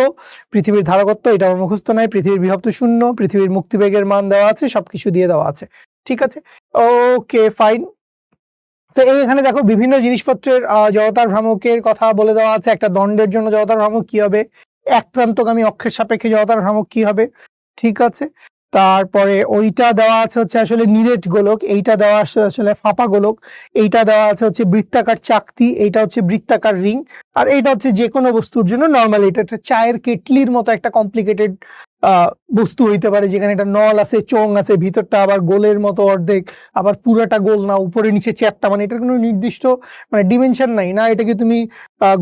পৃথিবীর ধারকত্ব, এটা আমার মুখস্থ নাই, পৃথিবীর বিভক্ত 0, পৃথিবীর মুক্তিবেগের মান দেওয়া আছে, সবকিছু দিয়ে দেওয়া আছে। ঠিক আছে, ওকে ফাইন। তো এখানে দেখো বিভিন্ন জিনিসপত্রের জড়তার ভ্রামকের কথা বলে দেওয়া আছে। একটা দণ্ডের জন্য জড়তার ভ্রামক কি হবে, এক প্রান্তগামী অক্ষের সাপেক্ষে জড়তার ভ্রামক কি হবে। ঠিক আছে, তারপরে ওইটা দেওয়া আছে হচ্ছে আসলে নিরেট গোলক, এইটা দেওয়া আছে আসলে ফাঁপা গোলক, এইটা দেওয়া আছে হচ্ছে বৃত্তাকার চাকতি, এইটা হচ্ছে বৃত্তাকার রিং, আর এইটা হচ্ছে যে কোনো বস্তুর জন্য নরমালি এটা একটা চায়ের কেটলির মতো একটা কমপ্লিকেটেড বস্তু হইতে পারে, যেখানে একটা নল আছে, চোঙ আছে, ভিতরটা আবার গোলের মতো অর্ধেক, আবার পুরাটা গোল না, উপরে নিচে চ্যাপটা, মানে এটার কোনো নির্দিষ্ট মানে ডিমেনশন নাই, না এটাকে তুমি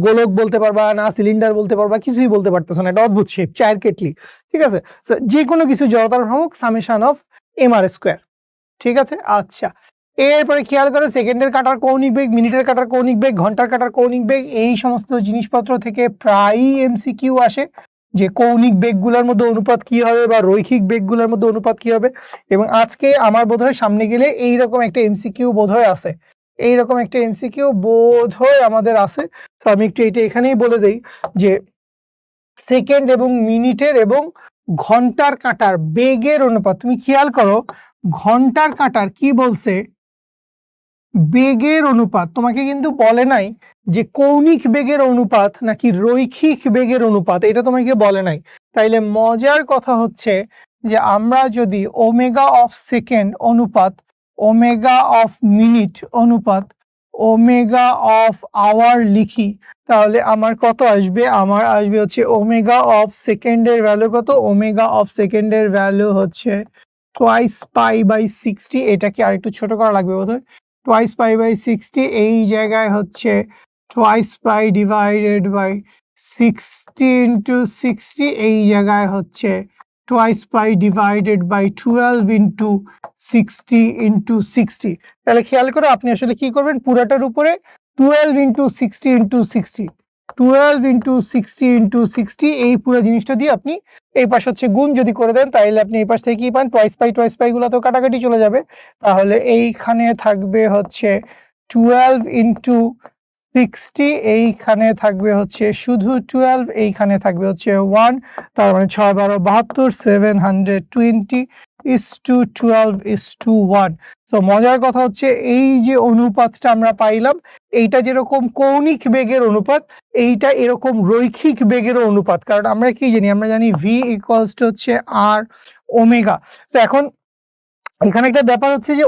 গোলক বলতে পারবা, না সিলিন্ডার বলতে পারবা, কিছুই বলতে পারতেছো না, এটা অদ্ভুত শেপ, চায়ের কেটলি। ঠিক আছে, যে কোনো কিছু জড়তার ভ্রামক সামেশন অফ mr²। ঠিক আছে। আচ্ছা, এরপরে খেয়াল করে সেকেন্ডের কাটার কৌণিক বেগ, মিনিটের কাটার কৌণিক বেগ, ঘন্টার কাটার কৌণিক বেগ, এই সমস্ত জিনিসপত্র থেকে প্রায়ই এমসিকিউ আসে যে কৌণিক বেগগুলোর মধ্যে অনুপাত কি হবে বা রৈখিক বেগগুলোর মধ্যে অনুপাত কি হবে। এবং আজকে আমার বোধহয় সামনে গেলে এইরকম একটা এমসিকিউ বোধহয় আছে, এইরকম একটা এমসিকিউ বোধহয় আমাদের আছে। তো আমি একটু এটা এখানেই বলে দেই যে সেকেন্ড এবং মিনিটের এবং ঘন্টার কাঁটার বেগের অনুপাত। তুমি খেয়াল করো ঘন্টার কাঁটার কি বলছে, বেগের অনুপাত তোমাকে কিন্তু বলে নাই যে কৌণিক বেগের অনুপাত নাকি রৈখিক বেগের অনুপাত, এটা তোমাকে বলে নাই। তাইলে মজার কথা হচ্ছে যে আমরা যদি ওমেগা অফ সেকেন্ড অনুপাত, ওমেগা অফ মিনিট অনুপাত, ওমেগা অফ আওয়ার লিখি, তাহলে আমার কত আসবে? আমার আসবে হচ্ছে ওমেগা অফ সেকেন্ডের ভ্যালু কত? ওমেগা অফ সেকেন্ডের ভ্যালু হচ্ছে টোয়াইস পাই বাই 60। এটাকে আরেকটু ছোট করা লাগবে বোধহয়। টোয়াইস পাই বাই 60, এই জায়গায় হচ্ছে twice pi divided by 60 into 60, এই জায়গায় হচ্ছে twice pi divided by 12 into 60 into 60। তাহলে খেয়াল করে আপনি আসলে কি করবেন, পুরাটার উপরে 12 ইন্টু 60 ইন্টু 60, 12 ইন্টু 60 ইন্টু 60, এই পুরো জিনিসটা দিয়ে আপনি এই পাশ হচ্ছে গুণ যদি করে দেন, তাহলে আপনি এই পাশ থেকে কি পান? টোয়াইস পাই গুলো তো কাটাকাটি চলে যাবে। তাহলে এইখানে থাকবে হচ্ছে 12 ইন্টু 60, এইখানে থাকবে হচ্ছে শুধু 12, এইখানে থাকবে হচ্ছে 1, তার মানে 6 12 72, 720 12:1। তো মজার কথা হচ্ছে এই যে অনুপাতটা আমরা পাইলাম, এইটা যেরকম কৌণিক বেগের অনুপাত, এইটা এরকম রৈখিক বেগেরও অনুপাত। কারণ আমরা কি জানি? আমরা জানি ভি ইকুয়ালস টু হচ্ছে আর ওমেগা। তো এখন এখানে একটা ব্যাপার হচ্ছে যে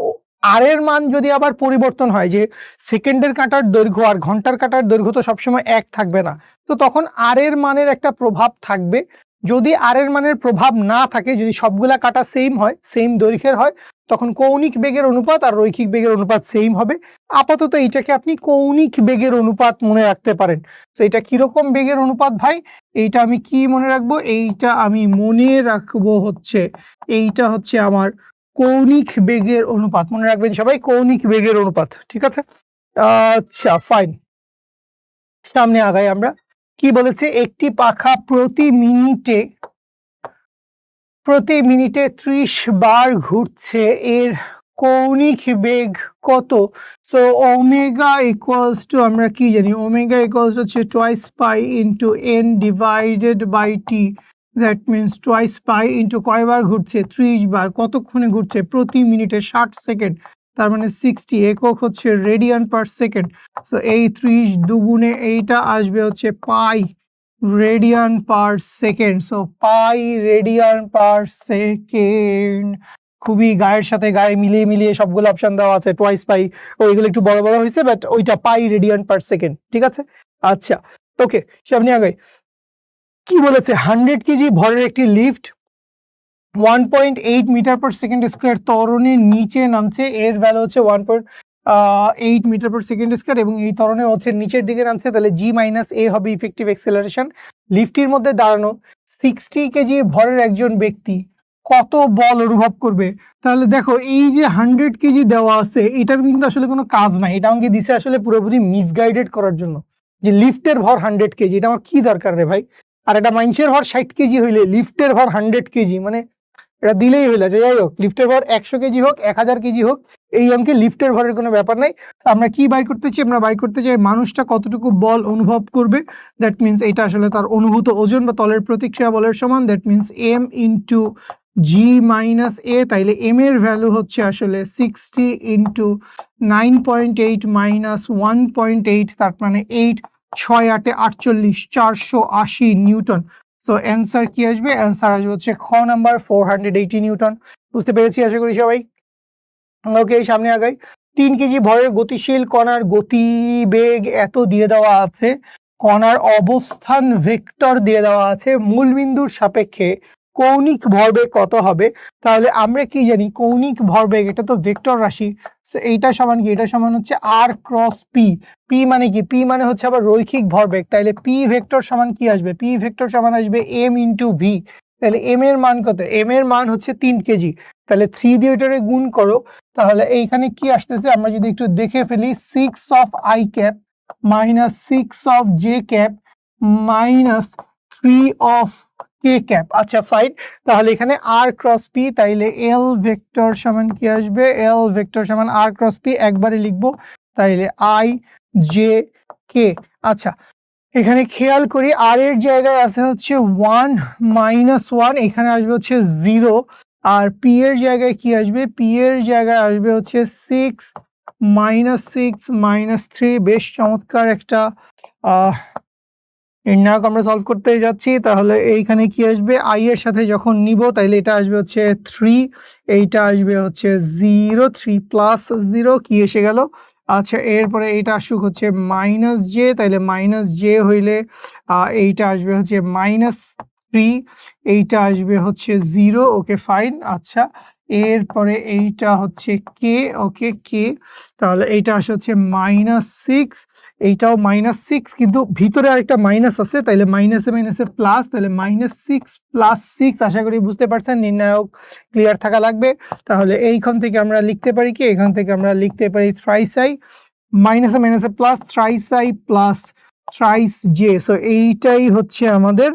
আর এর মান যদি আবার পরিবর্তন হয়, যে সেকেন্ডের কাঁটার দৈর্ঘ্য আর ঘন্টার কাঁটার দৈর্ঘ্য তো সবসময় এক থাকবে না, তো তখন আর এর মানের একটা প্রভাব থাকবে। যদি আর এর মানের প্রভাব না থাকে, যদি সবগুলা কাঁটা সেম হয়, সেম দৈর্ঘ্যের হয়, তখন কৌণিক বেগের অনুপাত আর রৈখিক বেগের অনুপাত সেম হবে। আপাতত এইটাকে আপনি কৌণিক বেগের অনুপাত মনে রাখতে পারেন। তো এটা কিরকম বেগের অনুপাত ভাই? এইটা আমি কি মনে রাখবো? এইটা আমি মনে রাখবো হচ্ছে, এইটা হচ্ছে আমার কৌণিক বেগের অনুপাত। মনে রাখবেন সবাই, কৌণিক বেগের অনুপাত। ঠিক আছে, আচ্ছা ফাইন, সামনে আগাই আমরা। কি বলেছে? একটি পাখা প্রতি মিনিটে 30 বার ঘুরছে, এর কৌণিক বেগ কত? সো ওমেগা ইকুয়ালস টু, আমরা কি জানি? ওমেগা ইকুয়ালস হচ্ছে twice pi into N divided by T. That means twice pi into কয়বার ঘুরছে? 30 বার। কতক্ষণে ঘুরছে? প্রতি মিনিটে 60 সেকেন্ড, তার মানে 60। একক হচ্ছে রেডিয়ান পার সেকেন্ড। সো এই 30 দুগুণে এইটা আসবে হচ্ছে পাই রেডিয়ান পার সেকেন্ড। সো পাই রেডিয়ান পার সেকেন্ড। খুবই গায়ের সাথে গায়ে মিলিয়ে সবগুলো অপশন দেওয়া আছে। টোয়াইস পাই, ওইগুলো একটু বড় হয়েছে, বাট ওইটা পাই রেডিয়ান পার সেকেন্ড। ঠিক আছে, আচ্ছা ওকে, সামনে আগাই। কি বলেছে? 100 কেজি ভরের একটি lift 1.8 metre per second square ত্বরণের নিচে নামছে, এর ভ্যালু হচ্ছে 1.8 মিটার পার সেকেন্ড স্কোয়ার, এবং এই ত্বরণে হচ্ছে নিচের দিকে নামছে, তাহলে জি মাইনাস এ হবে ইফেক্টিভ অ্যাক্সেলারেশন। লিফটের মধ্যে দাঁড়ানো 60 কেজি ভরের একজন ব্যক্তি কত বল অনুভব করবে? তাহলে দেখো, এই যে 100 কেজি দেওয়া আছে, এটার কিন্তু আসলে কোনো কাজ নাই, এটা আমাকে দিছে আসলে পুরোপুরি মিসগাইডেড করার জন্য, যে লিফটের ভর 100 কেজি, এটা আমার কি দরকার রে ভাই? আর এটা মানুষের ভর 60 কেজি হইলে লিফটের ভর 100 কেজি, মানে এটা দিলেই হইল। যে যাই হোক, লিফটের ভর 100 কেজি হোক, 1000 কেজি হোক, এই অঙ্কে লিফটের ভরের কোনো ব্যাপার নাই। আমরা কি বাই করতে চাই? আমরা বাই করতে চাই মানুষটা কতটুকু বল অনুভব করবে। দ্যাট মিনস এটা আসলে তার অনুভূত ওজন বা তলের প্রতিক্রিয়া বলের সমান। That means M into G minus A. তাইলে এম এর ভ্যালু হচ্ছে আসলে 60 ইন্টু 9.8 মাইনাস 1.8, তার মানে 8, 6 8 48, 480 নিউটন। সো অ্যান্সার কি আসবে? অ্যান্সার আসবে হচ্ছে খ নাম্বার 480 নিউটন। বুঝতে পেরেছি আশা করি সবাই। ওকে, সামনে আগাই। 3 কেজি ভরের গতিশীল কণার গতিবেগ এত দিয়ে দেওয়া আছে, কণার অবস্থান ভেক্টর দিয়ে দেওয়া আছে, মূলবিন্দুর সাপেক্ষে কৌণিক ভরবেগ কত হবে? তাহলে আমরা কি জানি? কৌণিক ভরবেগ এটা তো ভেক্টর রাশি। তো এইটা সমান কি? এটা সমান হচ্ছে আর ক্রস পি। পি মানে কি? পি মানে হচ্ছে আবার রৈখিক ভরবেগ। তাহলে পি ভেক্টর সমান কি আসবে? পি ভেক্টর সমান আসবে এম ইন্টু ভি। তাহলে এম এর মান কত? এম এর মান হচ্ছে 3 কেজি। তাহলে 3 দিয়ে এটারে গুণ করো, তাহলে এইখানে কি আসতেছে আমরা যদি একটু দেখে ফেলি, 6 of I cap minus 6 of J cap minus 3 of K cap. আচ্ছা ফাইন, তাহলে এখানে আর ক্রস পি, তাইলে এল ভেক্টর সমান কি আসবে? এল ভেক্টর সমান আর ক্রস পি, একবারে লিখবো, তাইলে আই জে কে। আচ্ছা, এখানে খেয়াল করি আর এর জায়গায় আছে হচ্ছে 1 মাইনাস 1, এখানে আসবে হচ্ছে 0, আর পি এর জায়গায় কি আসবে? পি এর জায়গায় আসবে হচ্ছে 6 -6 -3 বেশ চমৎকার একটা নির্ণায়ক আমরা সলভ করতে যাচ্ছি। তাহলে এইখানে কি আসবে, i এর সাথে যখন নিব তাইলে এটা আসবে হচ্ছে 3, এইটা আসবে হচ্ছে 0, 3 প্লাস 0 কি এসে গেল। আচ্ছা, এরপরে এইটা আসুক হচ্ছে -j, তাইলে -j হইলে এইটা আসবে হচ্ছে -3, এইটা আসবে হচ্ছে 0, ওকে ফাইন। আচ্ছা, এরপরে এইটা হচ্ছে k, ওকে k, তাহলে এইটা আসে হচ্ছে -6, এইটাও -6, কিন্তু ভিতরে আরেকটা মাইনাস আছে, তাইলে মাইনাসে মাইনাসে প্লাস, তাহলে -6 + 6। আশা করি বুঝতে পারছেন, নির্ণায়ক ক্লিয়ার থাকা লাগবে। তাহলে এইখান থেকে আমরা লিখতে পারি কি, এখান থেকে আমরা লিখতে পারি থ্রাইস i, মাইনাসে মাইনাসে plus, thrice i plus thrice j। So এইটাই হচ্ছে আমাদের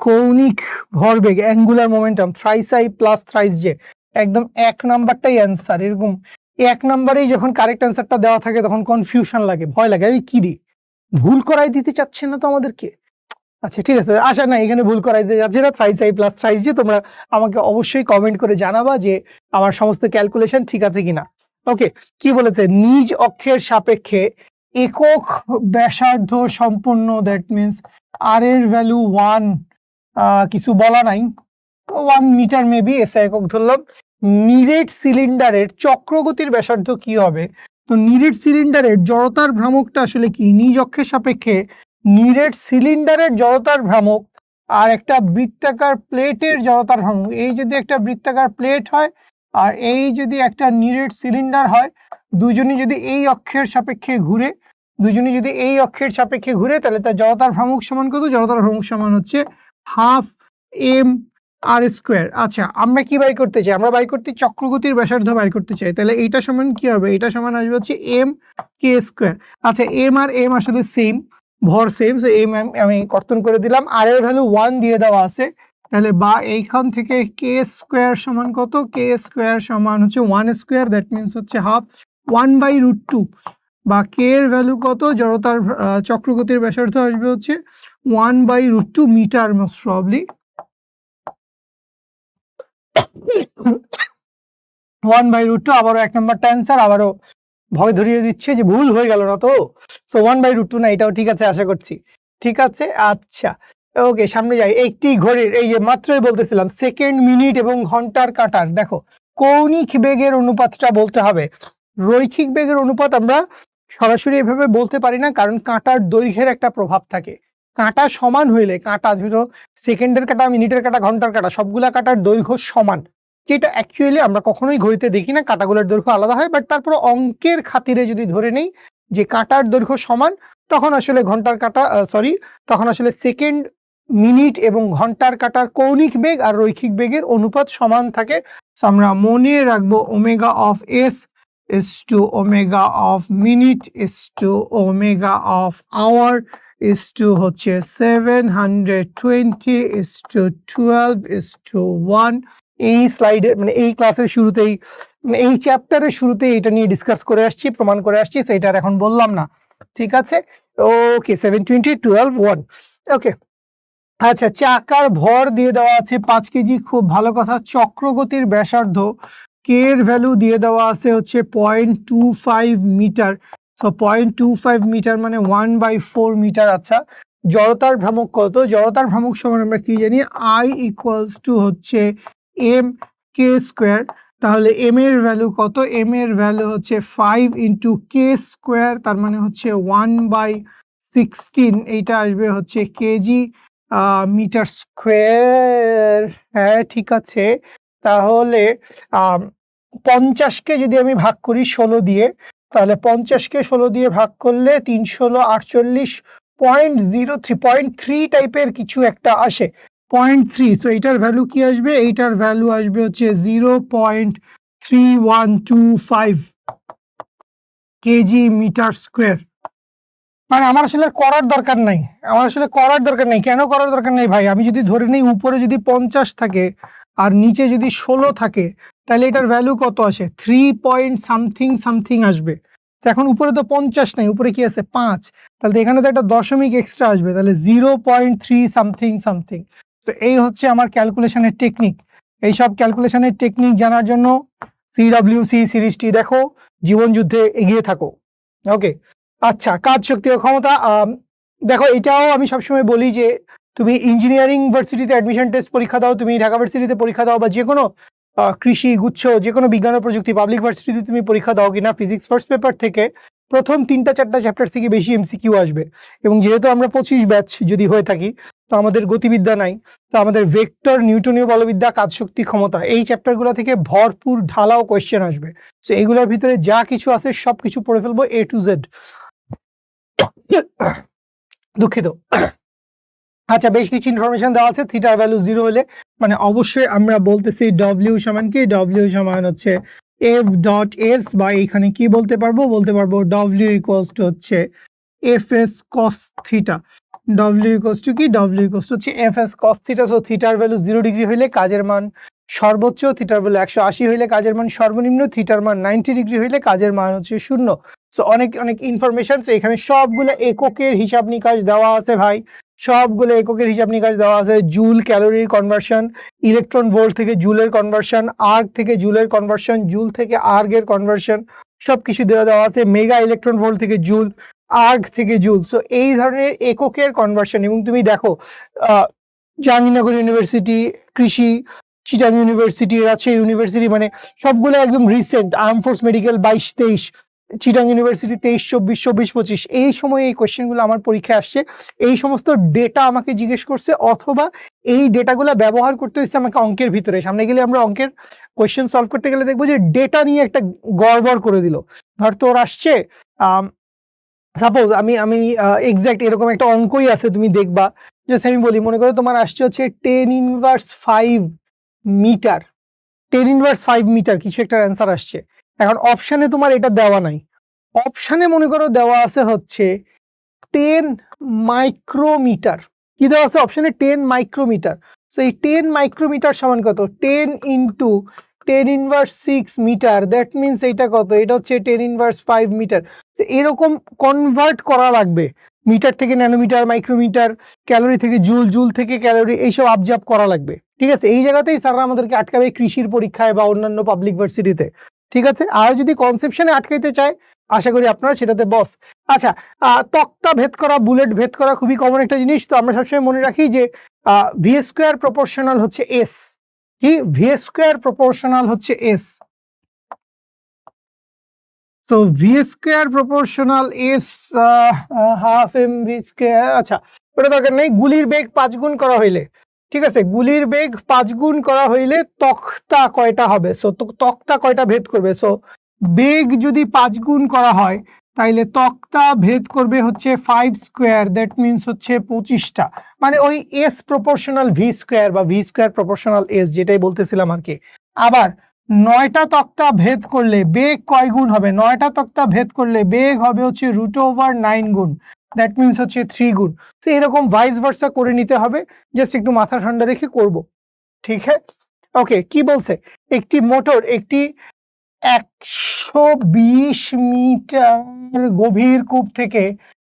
কৌণিক ভরবেগ, angular momentum, thrice i plus thrice j। একদম 1 নাম্বারটাই অ্যান্সার। এরকম 1 নাম্বারেই যখন কারেক্ট অ্যান্সারটা দেওয়া থাকে তখন কনফিউশন লাগে, ভয় লাগে, আরে কি রে, ভুল করাই দিতে চাচ্ছে না তো আমাদেরকে। আচ্ছা ঠিক আছে, আশা না এখানে ভুল করাই দিতে যাচ্ছে না, thrice i plus thrice j। তোমরা আমাকে অবশ্যই কমেন্ট করে জানাবা যে আমার সমস্ত ক্যালকুলেশন ঠিক আছে কিনা। ওকে, কি বলেছে, নিজ অক্ষের সাপেক্ষে একক ব্যাসার্ধ সম্পন্ন, দ্যাট মিনস আর এর ভ্যালু 1, কিছু বলা নাই, 1 মিটার মেবি, এসে একক ধরলাম। নিরেট সিলিন্ডারের চক্রগতির ব্যাসার্ধ কি হবে? তো নিরেট সিলিন্ডারের জড়তার ভ্রামকটা আসলে কি, নিজ অক্ষের সাপেক্ষে নিরেট সিলিন্ডারের জড়তার ভ্রামক আর একটা বৃত্তাকার প্লেটের জড়তার ভ্রামক, এই যদি একটা বৃত্তাকার প্লেট হয় আর এই যদি একটা নিরেট সিলিন্ডার হয়, দুজনই যদি এই অক্ষের সাপেক্ষে ঘুরে, তাহলে তার জড়তার ভ্রামক সমান কত? জড়তার ভ্রামক সমান হচ্ছে হাফ m r স্কোয়ার। আচ্ছা, আমরা কি বাই করতে চাই? আমরা বাই করতে চক্রগতির ব্যাসার্ধ বাই করতে চাই। তাহলে এইটা সমান কি হবে? এটা সমান আসবে হচ্ছে m k স্কোয়ার। আচ্ছা, m আর m আসলে সেম, ভর সেম, সো m আমি কর্তন করে দিলাম। আর এর ভ্যালু 1 দিয়ে দেওয়া আছে, তাহলে বা এইখান থেকে k স্কোয়ার সমান কত? k স্কোয়ার সমান হচ্ছে 1 স্কোয়ার, দ্যাট মিনস হচ্ছে হাফ 1/√2, বা k এর ভ্যালু কত? জড়তার চক্রগতির ব্যাসার্ধ আসবে হচ্ছে 1/√2 মিটার, মোস্ট প্রবাবলি 1/√2। আবারও 1 নাম্বারটা অ্যান্সার, আবারও ভয় ধরিয়ে দিচ্ছে যে ভুল হয়ে গেল না তো। সো 1/√2 না, এটাও ঠিক আছে আশা করছি। ঠিক আছে, আচ্ছা ওকে, সামনে যাই। একটি ঘড়ির, এই যে মাত্রই বলতেছিলাম সেকেন্ড, মিনিট এবং ঘন্টার কাঁটার, দেখো কৌণিক বেগের অনুপাতটা বলতে হবে। রৈখিক বেগের অনুপাত আমরা সরাসরি এভাবে বলতে পারি না, কারণ কাঁটার দৈর্ঘ্যের একটা প্রভাব থাকে। কাঁটা সমান হইলে, কাঁটা ধরো সেকেন্ডের কাঁটা, মিনিটের কাঁটা, ঘন্টার কাঁটা, সবগুলা কাঁটার দৈর্ঘ্য সমান, যেটা অ্যাকচুয়ালি আমরা কখনোই ঘড়িতে দেখি না, কাঁটাগুলোর দৈর্ঘ্য আলাদা হয়। বাট তারপর অঙ্কের খাতিরে যদি ধরে নেই যে কাঁটার দৈর্ঘ্য সমান, তখন আসলে ঘন্টার কাঁটা, তখন আসলে সেকেন্ড, মিনিট এবং ঘন্টার কাঁটার কৌণিক বেগ আর রৈখিক বেগের অনুপাত সমান থাকে। আমরা মনে রাখবো omega of S is to omega of minute is to omega of hour is to হচ্ছে 720 is to 12 is to 1। এই স্লাইডে মানে এই ক্লাসের শুরুতেই, মানে এই চ্যাপ্টারের শুরুতেই এটা নিয়ে ডিসকাস করে আসছি, প্রমাণ করে আসছি, সো এটা এখন বললাম না। ঠিক আছে, ওকে, 720 12 1। ওকে, আচ্ছা, চাকার ভর দিয়ে দেওয়া আছে 5 কেজি, খুব ভালো কথা। চক্রগতির ব্যাসার্ধ কে এর ভ্যালু দিয়ে দেওয়া আছে হচ্ছে 0.25 মিটার। সো 0.25 মিটার মানে 1/4 মিটার। আচ্ছা, জড়তার ভ্রামক কত? জড়তার ভ্রামক সমান আমরা কি জানি, I ইকুয়ালস টু হচ্ছে m k স্কোয়ার। তাহলে m এর ভ্যালু কত? m এর ভ্যালু হচ্ছে 5 ইন্টু k স্কোয়ার, তার মানে হচ্ছে 1/16, এইটা আসবে হচ্ছে কেজি মিটার স্কোয়ার। হ্যাঁ ঠিক আছে, তাহলে 50কে যদি আমি ভাগ করি 16 দিয়ে, তাহলে 50কে 16 দিয়ে ভাগ করলে 3 16 48, 0.03 টাইপের কিছু একটা আসে, 0.3। সো এইটার ভ্যালু কি আসবে? এইটার ভ্যালু আসবে হচ্ছে 0.3125 কেজি মিটার স্কোয়ার। মানে আমার আসলে করার দরকার নাই, কেন করার দরকার নাই ভাই? আমি যদি ধরে নিই উপরে যদি 50 থাকে আর নিচে যদি 16 থাকে, তাহলে এটার ভ্যালু কত আসে? 3 পয়েন্ট সামথিং সামথিং আসবে। এখন উপরে তো 50 নাই, উপরে কি আছে? 5, তাহলে এখানে তো একটা দশমিক এক্সট্রা আসবে, তাহলে 0.3 সামথিং সামথিং। তো এই হচ্ছে আমার ক্যালকুলেশনের টেকনিক। এইসব ক্যালকুলেশনের টেকনিক জানার জন্য CWC সিরিজটি দেখো, জীবন যুদ্ধে এগিয়ে থাকো। ওকে, আচ্ছা, কাজ শক্তি ও ক্ষমতা। দেখো, এটাও আমি সবসময় বলি যে তুমি ইঞ্জিনিয়ারিং ভার্সিটিতে অ্যাডমিশন টেস্ট পরীক্ষা দাও, তুমি ঢাকা ভার্সিটিতে পরীক্ষা দাও, বা যে কোনো কৃষি, গুচ্ছ, যে কোনো বিজ্ঞান ও প্রযুক্তি পাবলিক ভার্সিটিতে তুমি পরীক্ষা দাও কিনা, ফিজিক্স ফার্স্ট পেপার থেকে প্রথম 3-4টা চ্যাপ্টার থেকে বেশি MCQ আসবে। এবং যেহেতু আমরা 25 ব্যাচ যদি হয়ে থাকি, তো আমাদের গতিবিদ্যা নাই, তো আমাদের ভেক্টর, নিউটনীয় বলবিদ্যা, কাজ শক্তি, ক্ষমতা, এই চ্যাপ্টারগুলো থেকে ভরপুর ঢালাও কোয়েশ্চেন আসবে। তো এগুলোর ভিতরে যা কিছু আছে সব কিছু পড়ে ফেলবো A to Z। দুঃখিত। আচ্ছা, বেশ কিছু ইনফরমেশন দেওয়া আছে। থিটার ভ্যালু 0 হলে মানে অবশ্যই আমরা বলতেছি W সমান কি, W সমান হচ্ছে F.S, বা এখানে কি বলতে পারবো W ইকুয়ালস টু হচ্ছে FS cos theta. W equals to কি, W ইকুয়ালস টু হচ্ছে FS cos থিটা। সো থিটার ভ্যালু 0 ডিগ্রি হইলে কাজের মান সর্বোচ্চ, থিটার ভ্যালু 180 হইলে কাজের মান সর্বনিম্ন, থিটার মান 90 ডিগ্রি হইলে কাজের মান হচ্ছে 0। সো অনেক অনেক ইনফরমেশন। এখানে সবগুলো এককের হিসাব নিকাশ দেওয়া আছে ভাই, সবগুলো এককের হিসাব নিকাশ দেওয়া আছে। জুল ক্যালোরির কনভার্সন, ইলেকট্রন ভোল্ট থেকে জুলের কনভার্সন, আর্গ থেকে জুলের কনভার্সন, জুল থেকে আর্গের কনভার্সন, সবকিছু দেওয়া আছে। মেগা ইলেকট্রন ভোল্ট থেকে জুল, আর্গ থেকে জুল। সো এই ধরনের এককের কনভার্সন। এবং তুমি দেখো, জাহাঙ্গীরনগর ইউনিভার্সিটি, কৃষি, চিটাং ইউনিভার্সিটি, রাজশাহী ইউনিভার্সিটি, মানে সবগুলো একদম recent. Arm force medical 22-23, Chittagong university 23-24, 24-25, এই সময়ে এই কোয়েশ্চেনগুলো আমার পরীক্ষায় আসছে। এই সমস্ত ডেটা আমাকে জিজ্ঞেস করছে, অথবা এই ডেটাগুলো ব্যবহার করতে হচ্ছে আমাকে অঙ্কের ভিতরে। সামনে গেলে আমরা অঙ্কের কোয়েশ্চেন সলভ করতে গেলে দেখবো যে ডেটা নিয়ে একটা গড়বড় করে দিল। ধর তোর আসছে, সাপোজ আমি এক্সাক্ট এরকম একটা অঙ্কই আছে, তুমি দেখবা। জাস্ট আমি বলি, মনে করো তোমার আসছে হচ্ছে 10⁻5 মিটার, 10⁻5 মিটার কিছু একটা অ্যান্সার আসছে। এখন অপশানে তোমার এটা দেওয়া নাই, অপশানে মনে করো দেওয়া আছে হচ্ছে 10 মাইক্রোমিটার। কি দেওয়া আছে অপশানে? 10 মাইক্রোমিটার। সো এই 10 মাইক্রোমিটার সমান কত? 10 ইন্টু 10⁻6 মিটার, দ্যাট মিনস এইটা কত? এটা হচ্ছে 10⁻5 মিটার। এরকম কনভার্ট করা লাগবে, মিটার থেকে ন্যানোমিটার, মাইক্রোমিটার, ক্যালোরি থেকে জুল, জুল থেকে ক্যালোরি, এইসব আবজাব করা লাগবে। ঠিক আছে, এই জায়গাতেই স্যাররা আমাদেরকে আটকাবে কৃষির পরীক্ষায় বা অন্যান্য পাবলিক ভার্সিটিতে। ঠিক আছে, আর যদি কনসেপশনে আটকাইতে চায়, আশা করি আপনারা সেটাতে বস। আচ্ছা, তক্তা ভেদ করা, বুলেট ভেদ করা খুবই কমন একটা জিনিস। তো আমরা সবসময় মনে রাখি যে ভি স্কোয়ার প্রপোর্শনাল হচ্ছে এস। কি? ভি স্কোয়ার প্রপোর্শনাল হচ্ছে এস। তো V square proportional S half M V square. আচ্ছা, ওটা দরকার নেই। গুলির বেগ 5 গুণ করা হইলে, ঠিক আছে, গুলির বেগ 5 গুণ করা হইলে তক্তা কয়টা হবে? সো তক্তা কয়টা ভেদ করবে? সো বেগ যদি 5 গুণ করা হয়, তাইলে তক্তা ভেদ করবে হচ্ছে 5 স্কোয়ার, দ্যাট মিনস হচ্ছে 25টা। মানে ওই এস প্রপোর্শনাল ভি স্কোয়ার, বা ভি স্কোয়ার প্রপোর্শনাল এস, যেটাই বলতেছিলাম আর কি। আবার 9টা তক্তা ভেদ করলে বেগ কয় গুণ হবে? 9টা তক্তা ভেদ করলে বেগ হবে হচ্ছে √9 গুণ, দ্যাট মিনস হচ্ছে 3 গুণ। তো এরকম ভাইস ভার্সা করে নিতে হবে, জাস্ট একটু মাথা ঠান্ডা রেখে করব। ঠিক আছে, ওকে। কি বলছে? একটি মোটর একটি 120 মিটার গভীর কূপ থেকে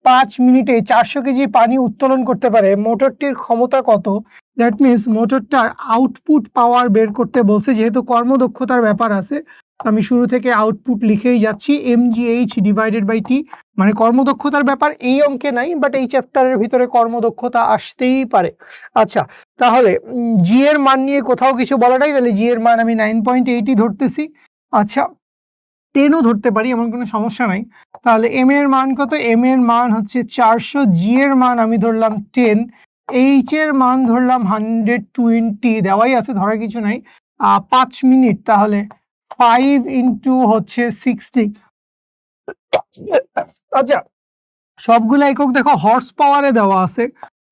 5 মিনিটে 400 কেজি পানি উত্তোলন করতে পারে। মোটরটির ক্ষমতা কত? দ্যাট মিনস মোটরটার আউটপুট পাওয়ার বের করতে বলছে। যেহেতু কর্মদক্ষতার ব্যাপার আছে, আমি শুরু থেকে আউটপুট লিখেই যাচ্ছি, mgh ডিভাইডেড বাই টি। মানে কর্মদক্ষতার ব্যাপার এই অঙ্কে নাই, বাট এই চ্যাপ্টারের ভিতরে কর্মদক্ষতা আসতেই পারে। আচ্ছা, তাহলে জি এর মান নিয়ে কোথাও কিছু বলা নাই, তাহলে জি এর মান আমি 9.8 ধরতেছি। আচ্ছা, 10ও ধরতে পারি, এমন কোনো সমস্যা নাই। তাহলে এম এর মান কত? এম এর মান হচ্ছে 400, জি এর মান আমি ধরলাম 10, এইচ এর মান ধরলাম 120, দেওয়াই আছে, ধরার কিছু নাই। 5 মিনিট, তাহলে 5 ইন্টু হচ্ছে 60। আচ্ছা, সবগুলো একক দেখো হর্স পাওয়ারে দেওয়া আছে,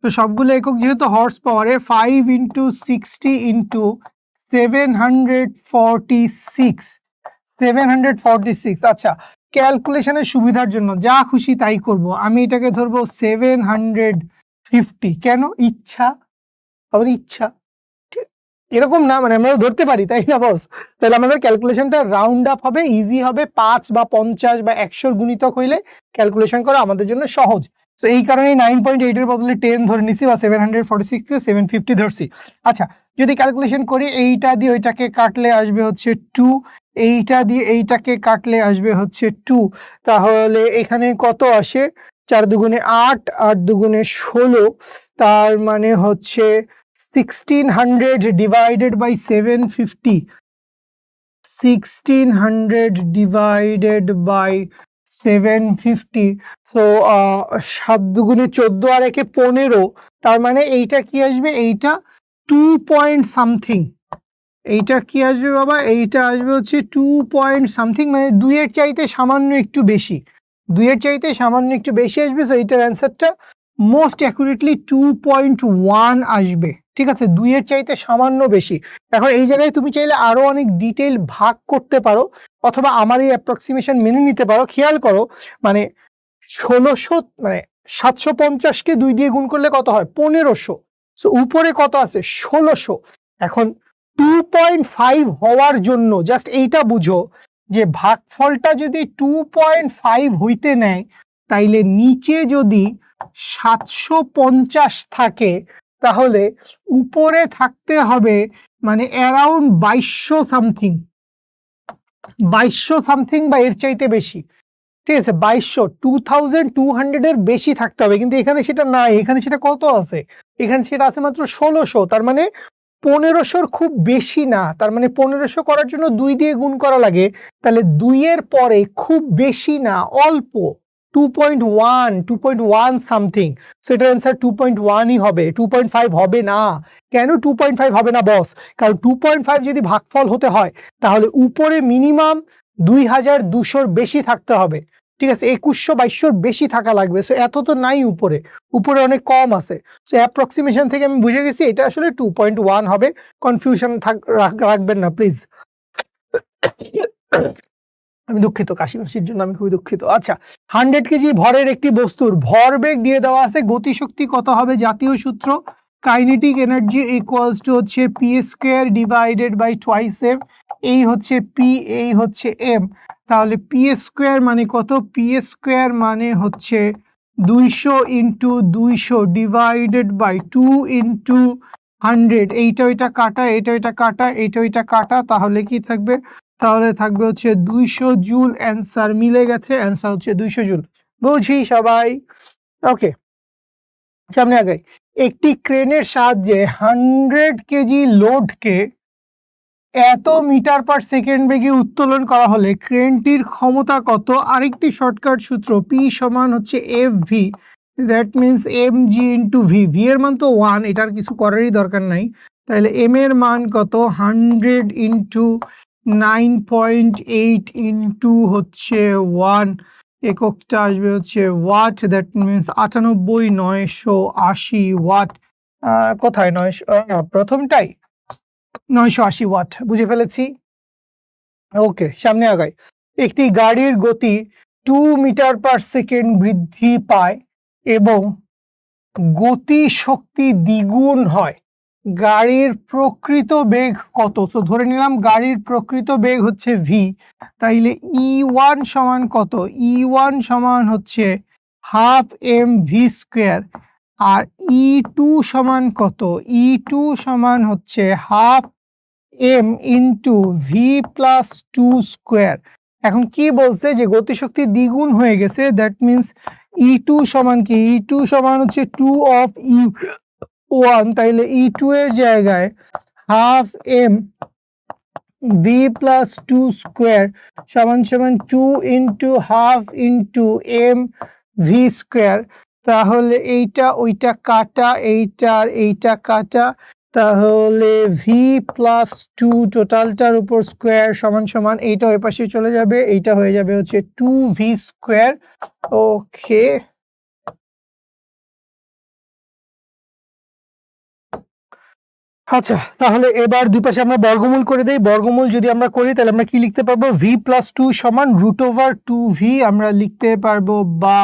তো সবগুলো একক যেহেতু হর্স পাওয়ারে, 5 ইন্টু 60 ইন্টু 746। আচ্ছা, ক্যালকুলেশনের সুবিধার জন্য যা খুশি তাই করব, আমি এটাকে ধরবো 750। কেন? ইচ্ছা, আবার ইচ্ছা, এরকম না, মানে আমরা ধরতে পারি, তাই না বস? তাহলে আমাদের ক্যালকুলেশনটা রাউন্ড আপ হবে, ইজি হবে। 5 বা 50 বা 100 গুণিতক হইলে ক্যালকুলেশন করা আমাদের জন্য সহজ। তো এই কারণে 9.8 এর বদলে 10 ধরে নিছি, বা 746 কে 750 ধরছি। আচ্ছা, যদি ক্যালকুলেশন করি, এইটা দিয়ে ওইটাকে কাটলে আসবে হচ্ছে 2, এইটা দিয়ে এইটাকে কাটলে আসবে হচ্ছে 2। তাহলে এখানে কত আসে? 4 দুগুণে 8, 8 দুগুণে 16, তার মানে হচ্ছে 1600 divided by 750, 1600 divided by 750। So 7 দুগুণে 14 আর একে 15, তার মানে এইটা কি আসবে? এইটা 2 পয়েন্ট সামথিং। এইটা কি আসবে বাবা? এইটা আসবে হচ্ছে 2 পয়েন্ট সামথিং, মানে 2 এর চাইতে সামান্য একটু বেশি, 2 এর চাইতে সামান্য একটু বেশি আসবে। সো এইটার অ্যান্সারটা মোস্ট অ্যাকুরেটলি 2.1 আসবে। ঠিক আছে, 2 এর চাইতে সামান্য বেশি। এখন এই জায়গায় তুমি চাইলে আরো অনেক ডিটেইল ভাগ করতে পারো, অথবা আমার এই অ্যাপ্রক্সিমেশন মেনে নিতে পারো। খেয়াল করো, মানে 1600, মানে 750-কে 2 দিয়ে গুণ করলে কত হয়? 1500। সো উপরে কত আছে? 1600। এখন 2.5 হওয়ার জন্য জাস্ট এইটা বুঝো যে ভাগফলটা যদি 2.5 হইতে নেয়, তাইলে নিচে যদি 750 থাকে, তাহলে উপরে থাকতে হবে মানে অ্যারাউন্ড 2200 সামথিং, 2200 সামথিং বা এর চাইতে বেশি। ঠিক আছে, 2200, 2200 এর বেশি থাকতে হবে, কিন্তু এখানে সেটা নাই। এখানে সেটা কত আছে? এখানে সেটা আছে মাত্র 1600। তার মানে 1500 খুব বেশি না, তার মানে 1500 করার জন্য 2 দিয়ে গুণ করা লাগে। তাহলে 2 এর পরে খুব বেশি না, অল্প 2.1 সামথিং। সো এটার অ্যান্সার 2.1ই হবে, 2.5 হবে না। কেন 2.5 হবে না বস? কারণ 2.5 যদি ভাগফল হতে হয়, তাহলে উপরে মিনিমাম 2200-র বেশি থাকতে হবে। ঠিক আছে, 2100-2200-র বেশি থাকা লাগবে। সো এত তো নাই উপরে, উপরে অনেক কম আছে। সো অ্যাপ্রক্সিমেশন থেকে আমি বুঝে গেছি এটা আসলে 2.1 হবে। কনফিউশন রাখবেন না প্লিজ। আমি দুঃখিত, কাশির জন্য আমি খুবই দুঃখিত। আচ্ছা, 100 কেজি ভরের একটি বস্তুর ভরবেগ দিয়ে দেওয়া আছে, গতিশক্তি কত হবে? জাতীয় সূত্র, কাইনেটিক এনার্জি ইকুয়ালস টু হচ্ছে P square divided by twice M. এই হচ্ছে পি, এই হচ্ছে এম। তাহলে পি স্কোয়ার মানে কত? পি স্কোয়ার মানে হচ্ছে 200 ইন্টু 200 ডিভাইডেড বাই 2 ইন্টু 100। এইটা ওইটা কাটা, এটা ওইটা কাটা, এইটা ওইটা কাটা, তাহলে কি থাকবে? তাহলে থাকবে হচ্ছে 200 জুল। অ্যান্সার মিলে গেছে, অ্যান্সার হচ্ছে 200 জুল। বুঝি সবাই? ওকে, সামনে আগাই। একটি ক্রেনের সাহায্যে 100 কেজি লোডকে এত মিটার পার সেকেন্ড বেগে উত্তোলন করা হলে ক্রেনটির ক্ষমতা কত? আরেকটি শর্টকাট সূত্র, পি সমান হচ্ছে F V, that means M G into V. V এর মান তো 1, এটার কিছু করারই দরকার নাই। তাহলে এম এর মান কত? 100 ইন্টু 9.8 ইন্টু হচ্ছে 1, এককটা আসবে হচ্ছে ওয়াট, দ্যাট মিনস 98980 ওয়াট। কোথায় 900? প্রথমটাই 980 ওয়াট, বুঝে ফেলেছি। ওকে, সামনে আগাই। একটি গাড়ির গতি 2 মিটার পার সেকেন্ড বৃদ্ধি পায় এবং গতি শক্তি দ্বিগুণ হয়, গাড়ির প্রকৃত বেগ কত? তো ধরে নিলাম গাড়ির প্রকৃত বেগ হচ্ছে ভি, তাইলে E1 সমান কত? E1 সমান হচ্ছে হাফ এম ভি স্কোয়ার। আর E2 সমান কত? E2 সমান হচ্ছে half M into V plus 2 square. এখন কি বলছে? যে গতিশক্তি দ্বিগুণ হয়ে গেছে, দ্যাট মিনস E2 সমান কি? E2 সমান হচ্ছে 2 অফ E1, তাইলে E2 এর জায়গায় half M V plus 2 square সমান সমান 2 into half into M V square. তাহলে এইটা ওইটা কাটা, এইটার এইটা কাটা, তাহলে ভি প্লাস 2 টোটালটার উপর স্কোয়ার সমান সমান এইটা ওই পাশে চলে যাবে, এইটা হয়ে যাবে হচ্ছে 2v স্কোয়ার। ওকে, আচ্ছা, তাহলে এবার দুই পাশে আমরা বর্গমূল করে দেই। বর্গমূল যদি আমরা করি তাহলে আমরা কি লিখতে পারবো? ভি প্লাস 2 সমান রুট ওভার 2v আমরা লিখতে পারবো, বা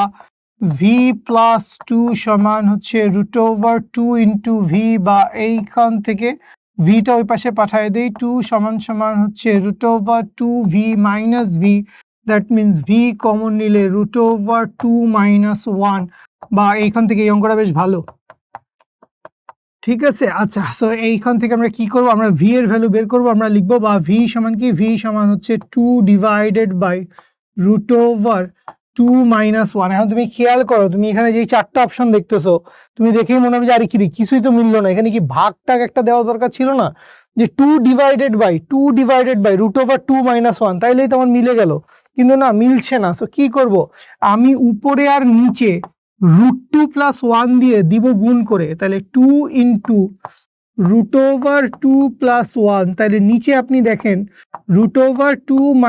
ভি প্লাস 2 সমান হচ্ছে রুট ওভার 2 ইন্টু ভি, বা এইখান থেকে ভিটা ওই পাশে পাঠিয়ে দেই, 2 সমান সমান হচ্ছে root over 2v minus V, that means V common নিলে রুট ওভার 2 মাইনাস 1, বা এইখান থেকে এই অঙ্কটা বেশ ভালো। ঠিক আছে? আচ্ছা, সো এইখান থেকে আমরা কি করব? আমরা v এর ভ্যালু বের করব। আমরা লিখব বা v সমান কি? v সমান হচ্ছে 2 divided by root over 2 minus 1। এখন তুমি খেয়াল করো, তুমি এখানে যে 4টা অপশন দেখতেছো, তুমি দেখেই মনে হবে যে আরে কি রে, কিছুই তো মিললো না। এখানে কি ভাগ-টাগ একটা দেওয়া দরকার ছিল না? যে 2 divided by root over 2 minus 1, তাইলেই তো আমার মিলে গেল। কিন্তু না, মিলছে না। সো কি করব? আমি উপরে আর নিচে √2 + 1 দিয়ে দিব গুণ করে, তাহলে 2 ইন্টু √2 + 1, তাহলে নিচে আপনি দেখেন √2 -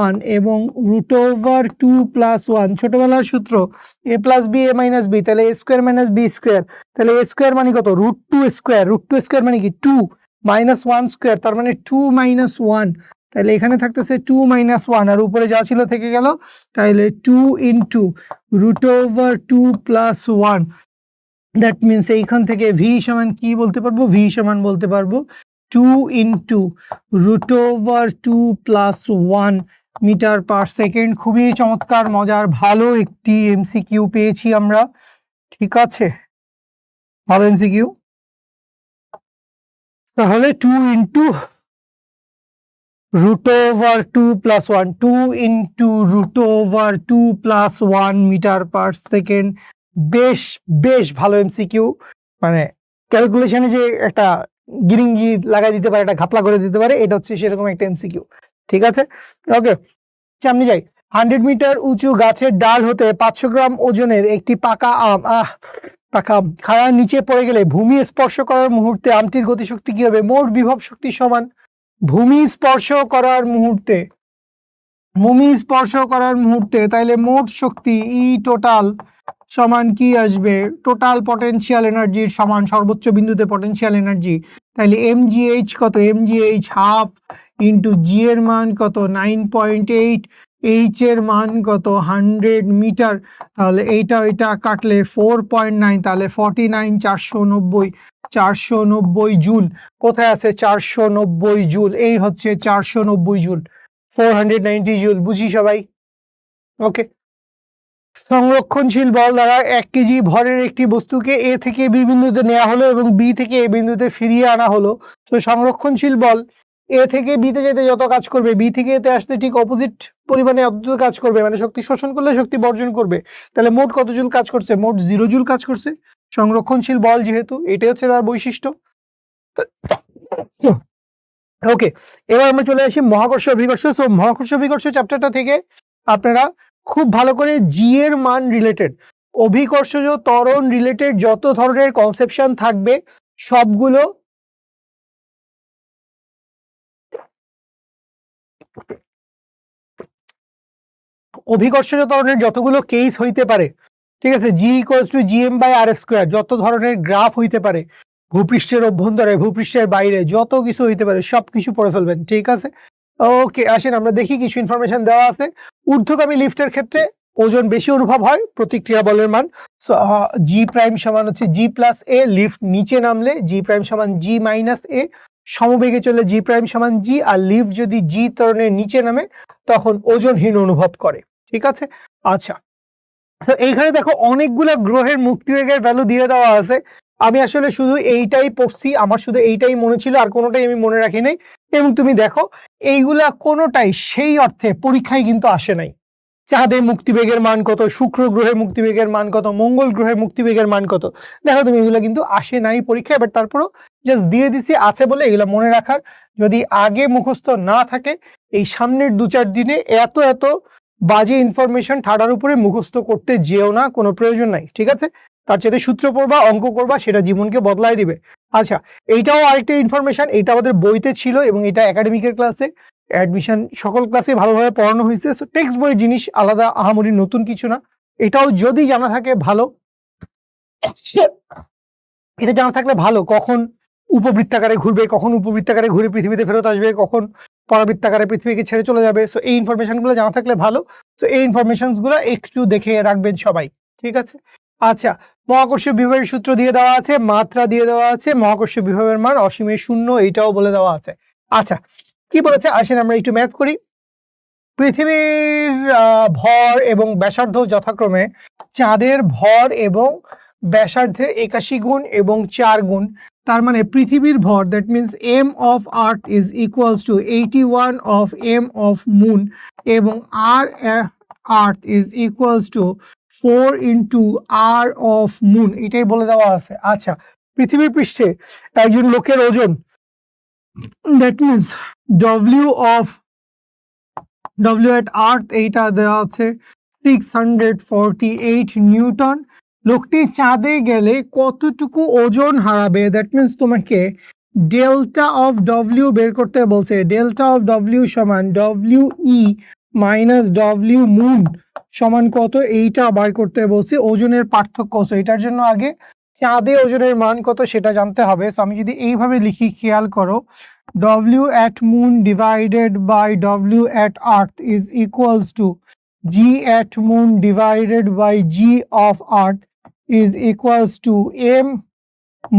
1 এবং √2 + 1, ছোটবেলার সূত্র a + b a - b, তাহলে a² - b², তাহলে a² মানে কত? √2², মানে কি 2 - 1², তার মানে 2 - 1, তাহলে এখানে থাকতেছে 2 - 1 আর উপরে যা ছিল থেকে গেল, তাহলে 2 ইন্টু √2 + 1, দ্যাট মিনস এইখান থেকে v সমান কি বলতে পারবো? v সমান বলতে পারবো 2 ইন্টু √2 + 1 মিটার পার সেকেন্ড। খুবই চমৎকার, মজার, ভালো একটি এমসিকিউ পেয়েছি আমরা। ঠিক আছে, ভালো এমসিকিউ। তাহলে 2 into √2 + 1, 2 into √2 + 1 metre per second. বেশ বেশ ভালো এমসিকিউ, মানে ক্যালকুলেশনে যে একটা গিরিঙ্গি লাগাই দিতে পারে, একটা ঘাপলা করে দিতে পারে, এটা হচ্ছে সেরকম একটা এমসিকিউ। ঠিক আছে, ওকে, সামনে যাই। 100 মিটার উঁচু গাছের ডাল হতে 500 গ্রাম ওজনের একটি পাকা আম খাড়া নিচে পড়ে গেলে ভূমি স্পর্শ করার মুহূর্তে আমটির গতিশক্তি কি হবে? মোট বিভব শক্তি সমান ভূমি স্পর্শ করার মুহূর্তে, তাইলে মোট শক্তি ই টোটাল সমান কি আসবে? টোটাল পটেনশিয়াল এনার্জির সমান সর্বোচ্চ বিন্দুতে পটেনশিয়াল এনার্জি। তাইলে mgh কত? mgh হাফ ইন্টু জি এর মান কত? 9.8, এইচ এর মান কত? 100 মিটার। তাহলে এইটা কাটলে 4.9, তাহলে 49, 490 জুল। কোথায় আছে 490 জুল? এই হচ্ছে 490 জুল, 490 জুল। বুঝি সবাই? ওকে। সংরক্ষণশীল বল দ্বারা 1 কেজি ভরের একটি বস্তুকে এ থেকে বি বিন্দুতে নেওয়া হলো এবং বি থেকে এ বিন্দুতে ফিরিয়ে আনা হলো। তো সংরক্ষণশীল বল এ থেকে বিতে যেতে যত কাজ করবে, বি থেকে এতে আসতে ঠিক অপোজিট পরিমাণে অত কাজ করবে, মানে শক্তি শোষণ করলে শক্তি বর্জন করবে। তাহলে মোট কত জুল কাজ করছে? মোট 0 জুল কাজ করছে। সংরক্ষণশীল বল যেহেতু, এটাই হচ্ছে তার বৈশিষ্ট্য। ওকে, এবার আমরা চলে আসি মহাকর্ষ অভিকর্ষ। সো মহাকর্ষ অভিকর্ষ চ্যাপ্টারটা থেকে আপনারা খুব ভালো করে জি এর মান রিলেটেড, অভিকর্ষজ ত্বরণ রিলেটেড যত ধরনের কনসেপশন থাকবে সবগুলো অভিকর্ষজ ত্বরণের যতগুলো কেস হইতে পারে, ঠিক আছে, জি ইকুয়ালস টু gm/r², যত ধরনের গ্রাফ হইতে পারে, ভূপৃষ্ঠের অভ্যন্তরে, ভূপৃষ্ঠের বাইরে যত কিছু হইতে পারে সব কিছু পড়ে ফেলবেন। ঠিক আছে, ওকে, আসেন আমরা দেখি কিছু ইনফরমেশন দেওয়া আছে। ঊর্ধ্বগামী লিফটের ক্ষেত্রে ওজন বেশি অনুভব হয়, প্রতিক্রিয়া বলের মান জি প্রাইম সমান হচ্ছে জি প্লাস এ, লিফট নিচে নামলে জি প্রাইম সমান জি মাইনাস এ, সমবেগে চলে জি প্রাইম সমান জি, আর লিফট যদি জি ত্বরণের নিচে নামে তখন ওজনহীন অনুভব করে। ঠিক আছে, আচ্ছা, তো এইখানে দেখো অনেকগুলো গ্রহের মুক্তিবেগের ভ্যালু দিয়ে দেওয়া আছে। আমি আসলে শুধু এইটাই পড়ছি, আমার শুধু এইটাই মনে ছিল, আর কোনোটাই আমি মনে রাখি নাই। এবং তুমি দেখো এইগুলা কোনোটাই সেই অর্থে পরীক্ষায় কিন্তু আসে নাই। চাঁদের মুক্তিবেগের মান কত, শুক্র গ্রহের মুক্তিবেগের মান কত, মঙ্গল গ্রহের মুক্তিবেগের মান কত, দেখো তুমি এগুলো কিন্তু আসে নাই পরীক্ষায়। বাট তারপরও জাস্ট দিয়ে দিছি আছে বলে এগুলো মনে রাখার, যদি আগে মুখস্থ না থাকে এই সামনের 2-4 দিনে এত বাজে ইনফরমেশন ঠাডার উপরে মুখস্থ করতে যেও না, কোনো প্রয়োজন নাই। ঠিক আছে, তার সাথে সূত্র পড়বা, অঙ্ক করবা, সেটা জীবনকে বদলাই দিবে। আচ্ছা, এইটাও আরেকটা ইনফরমেশন, এটা আমাদের বইতে ছিল এবং এটা একাডেমিকের ক্লাসে অ্যাডমিশন সকল ক্লাসে ভালোভাবে পড়ানো হয়েছে। সো টেক্সট বইয়ের জিনিস আলাদা আহামরি নতুন কিছু না, এটাও যদি জানা থাকে ভালো। এটা জানা থাকলে ভালো, কখন উপবৃত্তাকারে ঘুরবে, কখন উপবৃত্তাকারে ঘুরে পৃথিবীতে ফেরত আসবে, কখন পরাবৃত্তাকারে পৃথিবীকে ছেড়ে চলে যাবে। সো এই ইনফরমেশনগুলো জানা থাকলে ভালো। সো এই ইনফরমেশনসগুলো একটু দেখে রাখবেন সবাই। ঠিক আছে, আচ্ছা, মহাকর্ষীয় বিভবের সূত্র দিয়ে দেওয়া আছে, মাত্রা দিয়ে দেওয়া আছে, মহাকর্ষীয় বিভবের মান অসীমে শূন্য, এইটাও বলে দেওয়া আছে। আচ্ছা, কি বলেছে আসেন আমরা একটু ম্যাথ করি। পৃথিবীর ভর এবং ব্যাসার্ধ যথাক্রমে চাঁদের ভর এবং ব্যাসার্ধের 81 গুণ এবং 4 গুণ। তার মানে পৃথিবীর ভর, that means M of earth is equals to 81 of M of moon, এবং R earth is equals to 4 into R of moon, এটাই বলে দেওয়া আছে। আচ্ছা, পৃথিবীর পৃষ্ঠে একজন লোকের ওজন, দ্যাট মিনস ডব্লিউ এট আর্থ, এইটা দেওয়া আছে 648 নিউটন। লোকটি চাঁদে গেলে কতটুকু ওজন হারাবে, দ্যাট মিনস তোমাকে ডেল্টা অফ ডব্লিউ বের করতে বলছে। ডেল্টা অফ ডব্লিউ সমান W E minus W moon সমান কত, এইটা বার করতে বলছে। ওজনের পার্থক্য, এটার জন্য আগে চাঁদে ওজনের মান কত সেটা জানতে হবে। তো আমি যদি এইভাবে লিখি, খেয়াল করো, W at moon divided by W at earth is equals to G at moon divided by G of earth is equals to M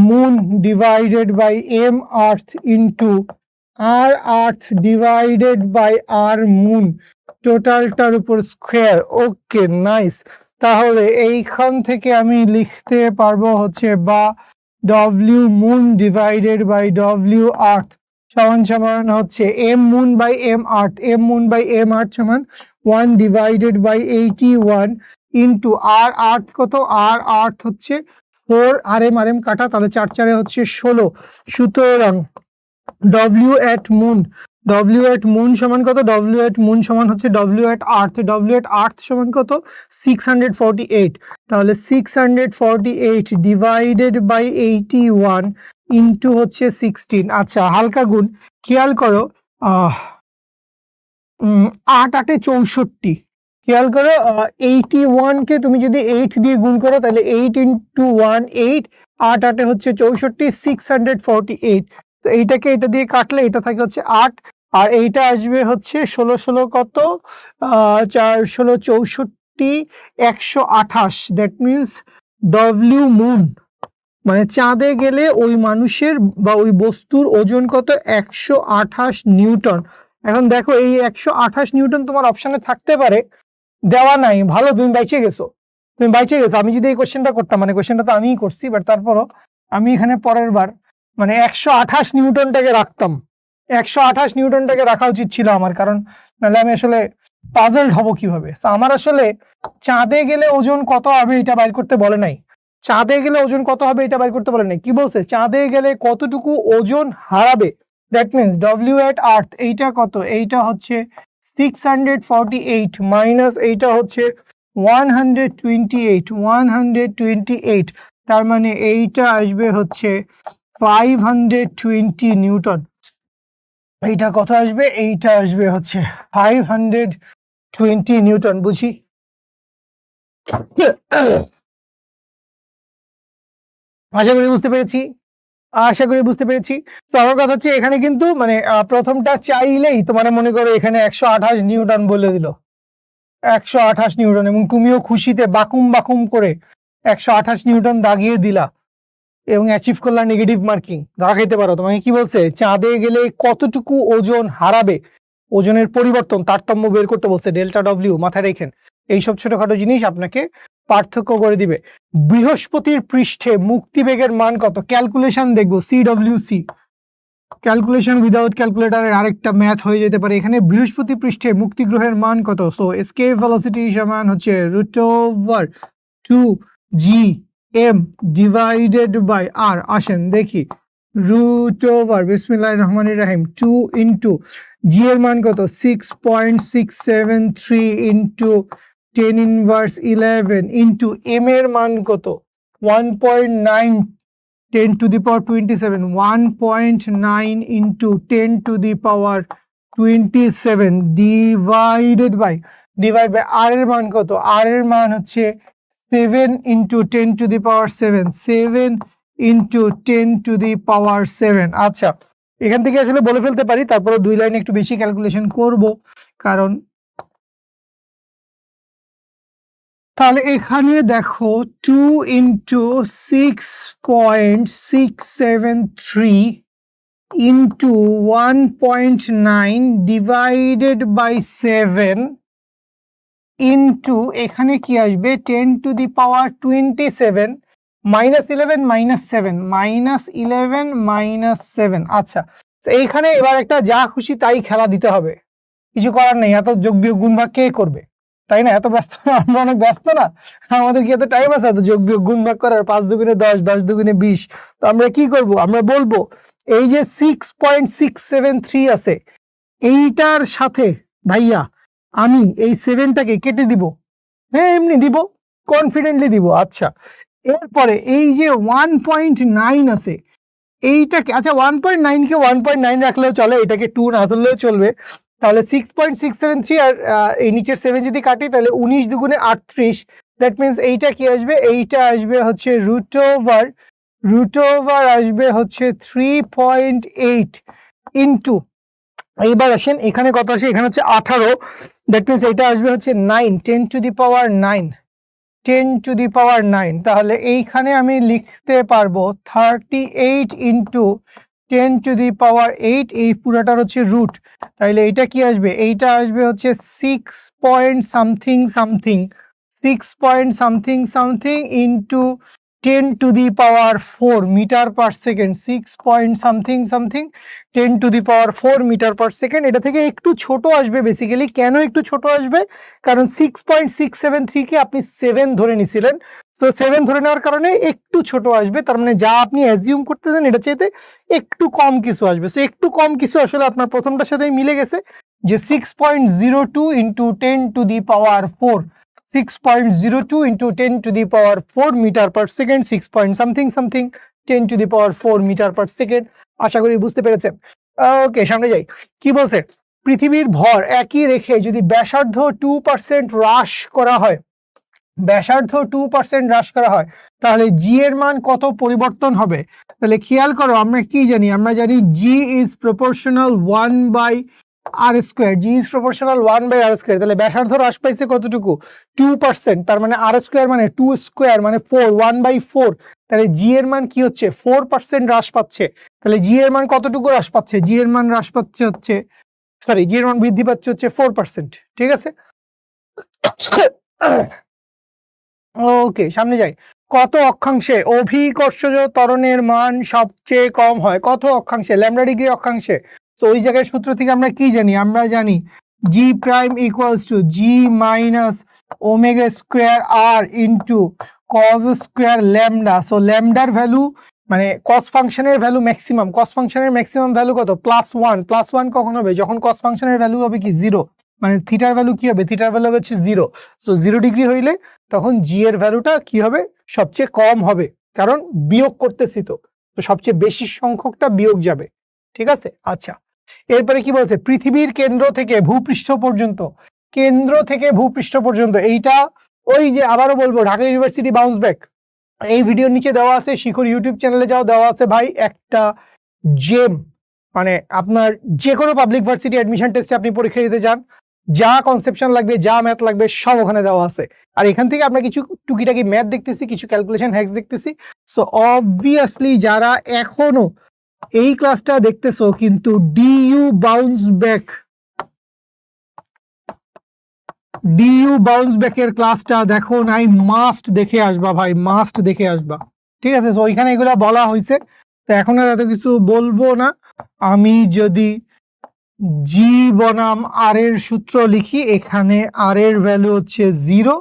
moon divided by M earth into R earth divided by R moon, টোটালটার উপর square. ওকে, nice. তাহলে এইখান থেকে আমি লিখতে পারবো হচ্ছে বা W moon divided by W earth সমান সমান হচ্ছে M moon by M earth, M moon by M earth সমান 1 divided by 81 into R earth কত, আর আর্থ হচ্ছে 4, আর এম কাটা, তাহলে 4 4 হচ্ছে 16। সুতরাং ডব্লিউ এট মুন সমান কত, ডব্লিউ এট মুন সমান হচ্ছে ডব্লিউ এট আর্থ সমান কত 648। তাহলে 648 ডিভাইডেড বাই 81 ইন্টু হচ্ছে 16। আচ্ছা, হালকা গুণ, খেয়াল করো, 8 8 64, খেয়াল করো 81 কে তুমি যদি 8 দিয়ে গুণ করো তাহলে 8 ইন্টু 1 8, 8 8 হচ্ছে 64, 648। তো এইটাকে এটা দিয়ে কাটলে এটা থাকে হচ্ছে 8, আর এইটা আসবে হচ্ছে 16 16 কত, 4 16 64, 128। দ্যাট মিনস ডব্লিউ মুন মানে চাঁদে গেলে ওই মানুষের বা ওই বস্তুর ওজন কত, 128 নিউটন। এখন দেখো, এই 128 নিউটন তোমার অপশনে থাকতে পারে, দেওয়া নাই, ভালো, তুমি বাইচে গেছো। আমি যদি এই কোশ্চেনটা করতাম, মানে কোশ্চেনটা তো আমিই করছি, বাট তারপরও আমি এখানে পরের বার মানে 128 নিউটনটাকে রাখতাম, 128 নিউটনটাকে রাখা উচিত ছিল আমার, কারণ নাহলে আমি আসলে পাজলড হব কিভাবে। তো আমার আসলে চাঁদে গেলে ওজন কত হবে এটা বাইর করতে বলে নাই, চাঁদে গেলে ওজন কত হবে এটা বাইর করতে বলে নাই, কি বলছে, চাঁদে গেলে কতটুকু ওজন হারাবে। দ্যাট মিনস ডব্লিউ এট আর্থ, এইটা কত, এইটা হচ্ছে 648 মাইনাস এইটা হচ্ছে 128, তার মানে এইটা আসবে হচ্ছে 520 নিউটন। এইটা কত আসবে, এইটা আসবে হচ্ছে 520 নিউটন। বুঝি? আশা করি বুঝতে পেরেছি। তো আমার কথা হচ্ছে, এখানে কিন্তু মানে প্রথমটা চাইলেই তোমার মনে করো এখানে 128 নিউটন বলে দিল, 128 নিউটন, এবং তুমিও খুশিতে বাকুম করে 128 নিউটন দাগিয়ে দিলা এবং অ্যাচিভ করলা নেগেটিভ মার্কিং, ধরা খাইতে পারো। তোমাকে কি বলছে, চাঁদে গেলে কতটুকু ওজন হারাবে, ওজনের পরিবর্তন, তারতম্য বের করতে বলছে, ডেল্টা ডব্লিউ মাথায় রেখেন। এইসব ছোটখাটো জিনিস আপনাকে পার্থক্য করে দিবে। বৃহস্পতির পৃষ্ঠে মুক্তিবেগের মান কত, ক্যালকুলেশন দেখবো, সিডব্লিউসি, ক্যালকুলেশন উইদাউট ক্যালকুলেটরের আরেকটা ম্যাথ হয়ে যেতে পারে। এখানে বৃহস্পতি পৃষ্ঠে মুক্তি গ্রহের মান কত, সো এসকেপ ভেলোসিটি সমান হচ্ছে √2gm ডিভাইডেড বাই আর। আসেন দেখি, বিসমিল্লাহির রহমানির রহিম, 2 ইন্টু জি এর মান কত, 6.673 ইন্টু 10⁻11 ইন্টু এম এর মান কত, 1.9 10 to the power 27, 1.9 into 10 to the power 27 divided by আর এর মান কত, আর এর মান হচ্ছে 7 into 10 to the power 7 into 10 to the power 7। আচ্ছা, এখান থেকে আসলে বলে ফেলতে পারি, তারপরে 2 লাইনে একটু বেশি ক্যালকুলেশন করব, কারণ তাহলে এখানে দেখো 2 into 6.673 into 1.9 divided by 7 into এখানে কি আসবে 10 to the power 27 -11 -7 -11 -7। আচ্ছা, তো এইখানে এবার একটা যা খুশি তাই খেলা দিতে হবে, কিছু করার নেই। এত যোগ বিয়োগ গুণ ভাগ কে করবে, তাই না? এত ব্যস্ত আমরা অনেক ব্যস্ত না, আমাদের কি এত টাইম আছে এত যোগ বিয়োগ গুণ ভাগ করার? 5 দুগুণে 10, 10 দুগুণে 20। তো আমরা কি করব, আমরা বলবো এই যে 6.673 আছে এইটার সাথে ভাইয়া আমি এই 7টাকে কেটে দিব। হ্যাঁ, এমনি দিব, কনফিডেন্টলি দিব। আচ্ছা, এরপরে এই যে 1.9 আছে এইটাকে, আচ্ছা 1.9 কে 1.9 রাখলেও চলে, এটাকে 2 না ধরলেও চলবে। তাহলে 6.673 আর এই নিচের 7 যদি কাটি তাহলে 19 দুগুণে 38। দ্যাট মিনস এইটা কি আসবে, এইটা আসবে হচ্ছে রুট ওভার আসবে হচ্ছে 3.8 ইন্টু, এইবার আসেন এখানে কত আসে, এখানে হচ্ছে 18। দ্যাট মিনস এইটা আসবে হচ্ছে 9, 10 to the power 9, 10 to the পাওয়ার 9। তাহলে এইখানে আমি লিখতে পারবো 38 ইন্টু 10 টু দি পাওয়ার 8, এই পুরোটার হচ্ছে রুট। তাহলে এইটা কি আসবে, এইটা আসবে হচ্ছে 6 point something something, 6 point something something into 10 to the power 4 metre per second, 6 point something something 10 to the power 4 metre per second. এটা থেকে একটু ছোট আসবে বেসিক্যালি। কেন একটু ছোট আসবে, কারণ 6.673 কে আপনি 7 ধরে নিছিলেন, তো 7 ধরে নেওয়ার কারণে একটু ছোট আসবে। তার মানে যা আপনি অ্যাজিউম করতেছেন এটা চাইতে একটু কম কিছু আসবে। সো একটু কম কিছু আসলে আপনার প্রথমটার সাথেই মিলে গেছে, যে 6.02 into 10 to the power 4, 6.02 into 10 to the power 4 metre per second, 6 point something something 10 to the power 4 metre per second. আশা করি বুঝতে পেরেছেন। ওকে, সামনে যাই। কি বলছে, পৃথিবীর ভর একই রেখে যদি ব্যাসার্ধ 2% হ্রাস করা হয়, ব্যাসার্ধ 2% হ্রাস করা হয়, তাহলে জি এর মান কত পরিবর্তন হবে? তাহলে খেয়াল করো, আমরা কি জানি, আমরা জানি G is proportional 1/r², G is proportional 1/r²। তাহলে ব্যাসার্ধ হ্রাস পাইছে কতটুকু, 2%। তার মানে r² মানে 2 স্কোয়ার মানে 4, 1/4। তাহলে জি এর মান কি হচ্ছে, 4% হ্রাস পাচ্ছে। তাহলে জি এর মান কতটুকু হ্রাস পাচ্ছে, জি এর মান হ্রাস পাচ্ছে হচ্ছে, সরি, জি এর মান বৃদ্ধি পাচ্ছে হচ্ছে 4%। ঠিক আছে, ওকে, সামনে যাই। কত অক্ষাংশে অভিকর্ষজ ত্বরণের মান সবচেয়ে কম হয়? কত অক্ষাংশে, ল্যামডা ডিগ্রি অক্ষাংশে। তো ওই জায়গায় সূত্র থেকে আমরা কি জানি, আমরা জানি G prime equals to G minus omega square R into cos square lambda. So ল্যামডার ভ্যালু মানে কস ফাংশনের ভ্যালু ম্যাক্সিমাম, কস ফাংশনের ম্যাক্সিমাম ভ্যালু কত, +1। +1 কখন হবে, যখন কস ফাংশনের ভ্যালু হবে কি 0, মানে থিটার ভ্যালু কি হবে, থিটার ভ্যালু হচ্ছে 0। সো 0 ডিগ্রি হইলে তখন জি এর ভ্যালুটা কি হবে, সবচেয়ে কম হবে, কারণ বিয়োগ করতেছি তো, তো সবচেয়ে বেশি সংখ্যকটা বিয়োগ যাবে। ঠিক আছে, আচ্ছা এরপরে কি বলছে, পৃথিবীর কেন্দ্র থেকে ভূপৃষ্ঠ পর্যন্ত, কেন্দ্র থেকে ভূপৃষ্ঠ পর্যন্ত, এইটা ওই যে আবারও বলবো ঢাকা ইউনিভার্সিটি বাউন্স ব্যাক, এই ভিডিওর নিচে দেওয়া আছে, শিখর ইউটিউব চ্যানেলে যাও, দেওয়া আছে ভাই একটা জেম। মানে আপনার যে কোনো পাবলিক ভার্সিটি অ্যাডমিশন টেস্টে আপনি পরীক্ষা দিতে যান, যা কনসেপশন লাগবে, যা ম্যাথ লাগবে সব ওখানে দেওয়া আছে। আর এখান থেকে আমরা কিছু টুকিটাকি ম্যাথ দেখতেছি, কিছু ক্যালকুলেশন হ্যাক্স দেখতেছি। সো অবভিয়াসলি যারা এখনো এই ক্লাসটা দেখতেছো কিন্তু ডিইউ বাউন্স ব্যাকের ক্লাসটা দেখো নাই, মাস্ট দেখে আসবা ভাই, মাস্ট দেখে আসবা। ঠিক আছে, সো ওইখানে এগুলা বলা হয়েছে, তো এখন আর এত কিছু বলবো না। আমি যদি জি বনাম আর এর সূত্র লিখি, এখানে আর এর ভ্যালু হচ্ছে 0,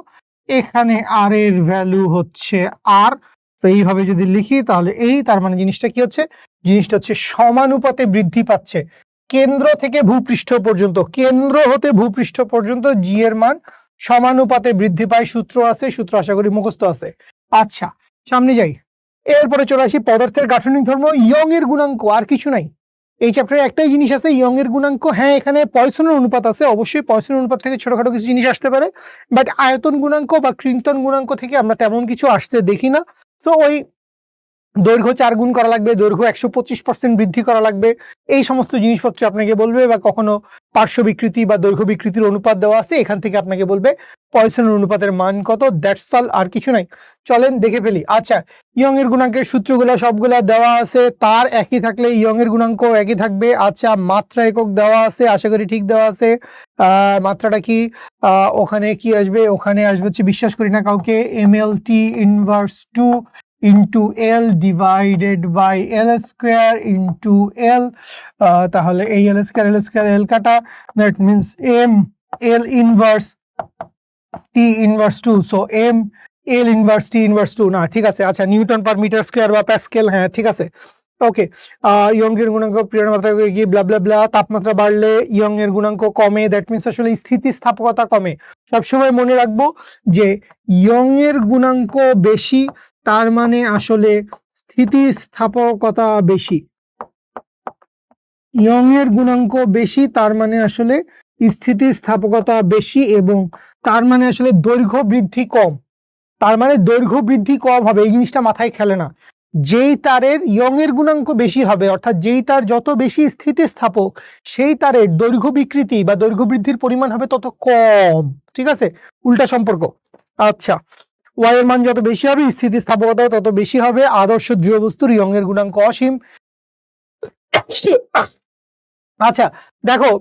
এখানে আর এর ভ্যালু হচ্ছে আর। তো এইভাবে যদি লিখি তাহলে এই, তার মানে জিনিসটা কি হচ্ছে, জিনিসটা হচ্ছে সমানুপাতে বৃদ্ধি পাচ্ছে কেন্দ্র থেকে ভূপৃষ্ঠ পর্যন্ত, কেন্দ্র হতে ভূপৃষ্ঠ পর্যন্ত জি এর মান সমানুপাতে বৃদ্ধি পায়। সূত্র আছে, সূত্র আশা করি মুখস্থ আছে। আচ্ছা সামনে যাই, এরপরে চলে আসি পদার্থের গাঠনিক ধর্ম, ইয়ং এর গুণাঙ্ক, আর কিছু নাই এই চ্যাপ্টারে, একটাই জিনিস আছে ইয়ং এর গুণাঙ্ক। হ্যাঁ, এখানে পয়সনের অনুপাত আছে, অবশ্যই পয়সনের অনুপাত থেকে ছোটখাটো কিছু জিনিস আসতে পারে, বাট আয়তন গুণাঙ্ক বা কৃন্তন গুণাঙ্ক থেকে আমরা তেমন কিছু আসতে দেখি না। তো ওই দৈর্ঘ্য 4 গুণ করা লাগবে, দৈর্ঘ্য 125% বৃদ্ধি করা লাগবে, এই সমস্ত জিনিসপত্র আপনাকে বলবে, বা কখনো পার্শ্ব বিকৃতি বা দৈর্ঘ্য বিকৃতির অনুপাত দেওয়া আছে, এখান থেকে আপনাকে বলবে পয়সনের অনুপাতের মান কত, দ্যাটস অল, আর কিছু নাই। চলেন দেখে ফেলি। আচ্ছা, ইয়ং এর গুণাঙ্কের সূত্রগুলো সবগুলা দেওয়া আছে, তার একই থাকলে ইয়ং এর গুণাঙ্ক একই থাকবে। আচ্ছা, মাত্রা একক দেওয়া আছে, আশা করি ঠিক দেওয়া আছে। মাত্রাটা কি, ওখানে কি আসবে, ওখানে আসবে হচ্ছে, বিশ্বাস করি না কাউকে, mlt inverse 2 into L divided by L square into L, তাহলে এই এল স্কোয়ার এল কাটা, that means M L inverse T inverse two, so M L inverse T inverse two না, ঠিক আছে। আচ্ছা, নিউটন পার মিটার স্কোয়ার বা pascal, হ্যাঁ ঠিক আছে, ওকে। ইয়ংয়ের গুণাঙ্ক পীড়ন মাত্রা গিয়ে ব্লা ব্লা ব্লা, তাপমাত্রা বাড়লে ইয়ংয়ের গুণাঙ্ক কমে, দ্যাট মিনস আসলে স্থিতিস্থাপকতা কমে। সবসময় মনে রাখবো যে ইয়ংয়ের গুণাঙ্ক বেশি তার মানে আসলে স্থিতিস্থাপকতা বেশি, ইয়ংয়ের গুণাঙ্ক বেশি তার মানে আসলে স্থিতিস্থাপকতা বেশি, এবং তার মানে আসলে দৈর্ঘ্য বৃদ্ধি কম, তার মানে দৈর্ঘ্য বৃদ্ধি কম হবে, এই জিনিসটা মাথায় খেলে না। যেই তারের ইয়ংয়ের গুণাঙ্ক বেশি হবে, অর্থাৎ যেই তার যত বেশি স্থিতিস্থাপক, সেই তারের দৈর্ঘ্য বিকৃতি বা দৈর্ঘ্য বৃদ্ধির পরিমাণ হবে তত কম, ঠিক আছে, উল্টা সম্পর্ক। আচ্ছা, ওয়াই এর মান যত বেশি হবে স্থিতিস্থাপকতাও তত বেশি হবে। আদর্শ দৃঢ় বস্তুর ইয়ংয়ের গুণাঙ্ক অসীম। আচ্ছা দেখো,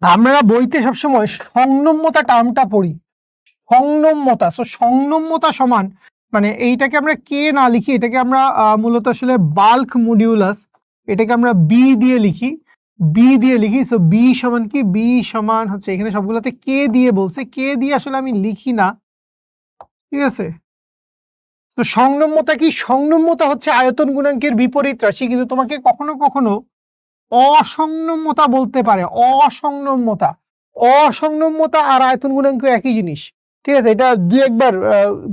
আমরা বইতে সবসময় সংনম্যতা টার্মটা পড়ি, সংনম্যতা, সো সংনম্যতা সমান মানে এইটাকে আমরা কে না লিখি, এটাকে আমরা মূলত আসলে বাল্ক মডিউলাস, এটাকে আমরা বি দিয়ে লিখি, সো বি সমান কি, বি সমান হচ্ছে এখানে সবগুলোতে কে দিয়ে বলছে, কে দিয়ে আসলে আমি লিখি না, ঠিক আছে। তো সংনম্যতা কি, সংনম্যতা হচ্ছে আয়তন গুণাঙ্কের বিপরীত রাশি, কিন্তু তোমাকে কখনো কখনো অসংনম্যতা বলতে পারে, অসংনম্যতা আর আয়তন গুণাঙ্ক একই জিনিস, ঠিক আছে। এটা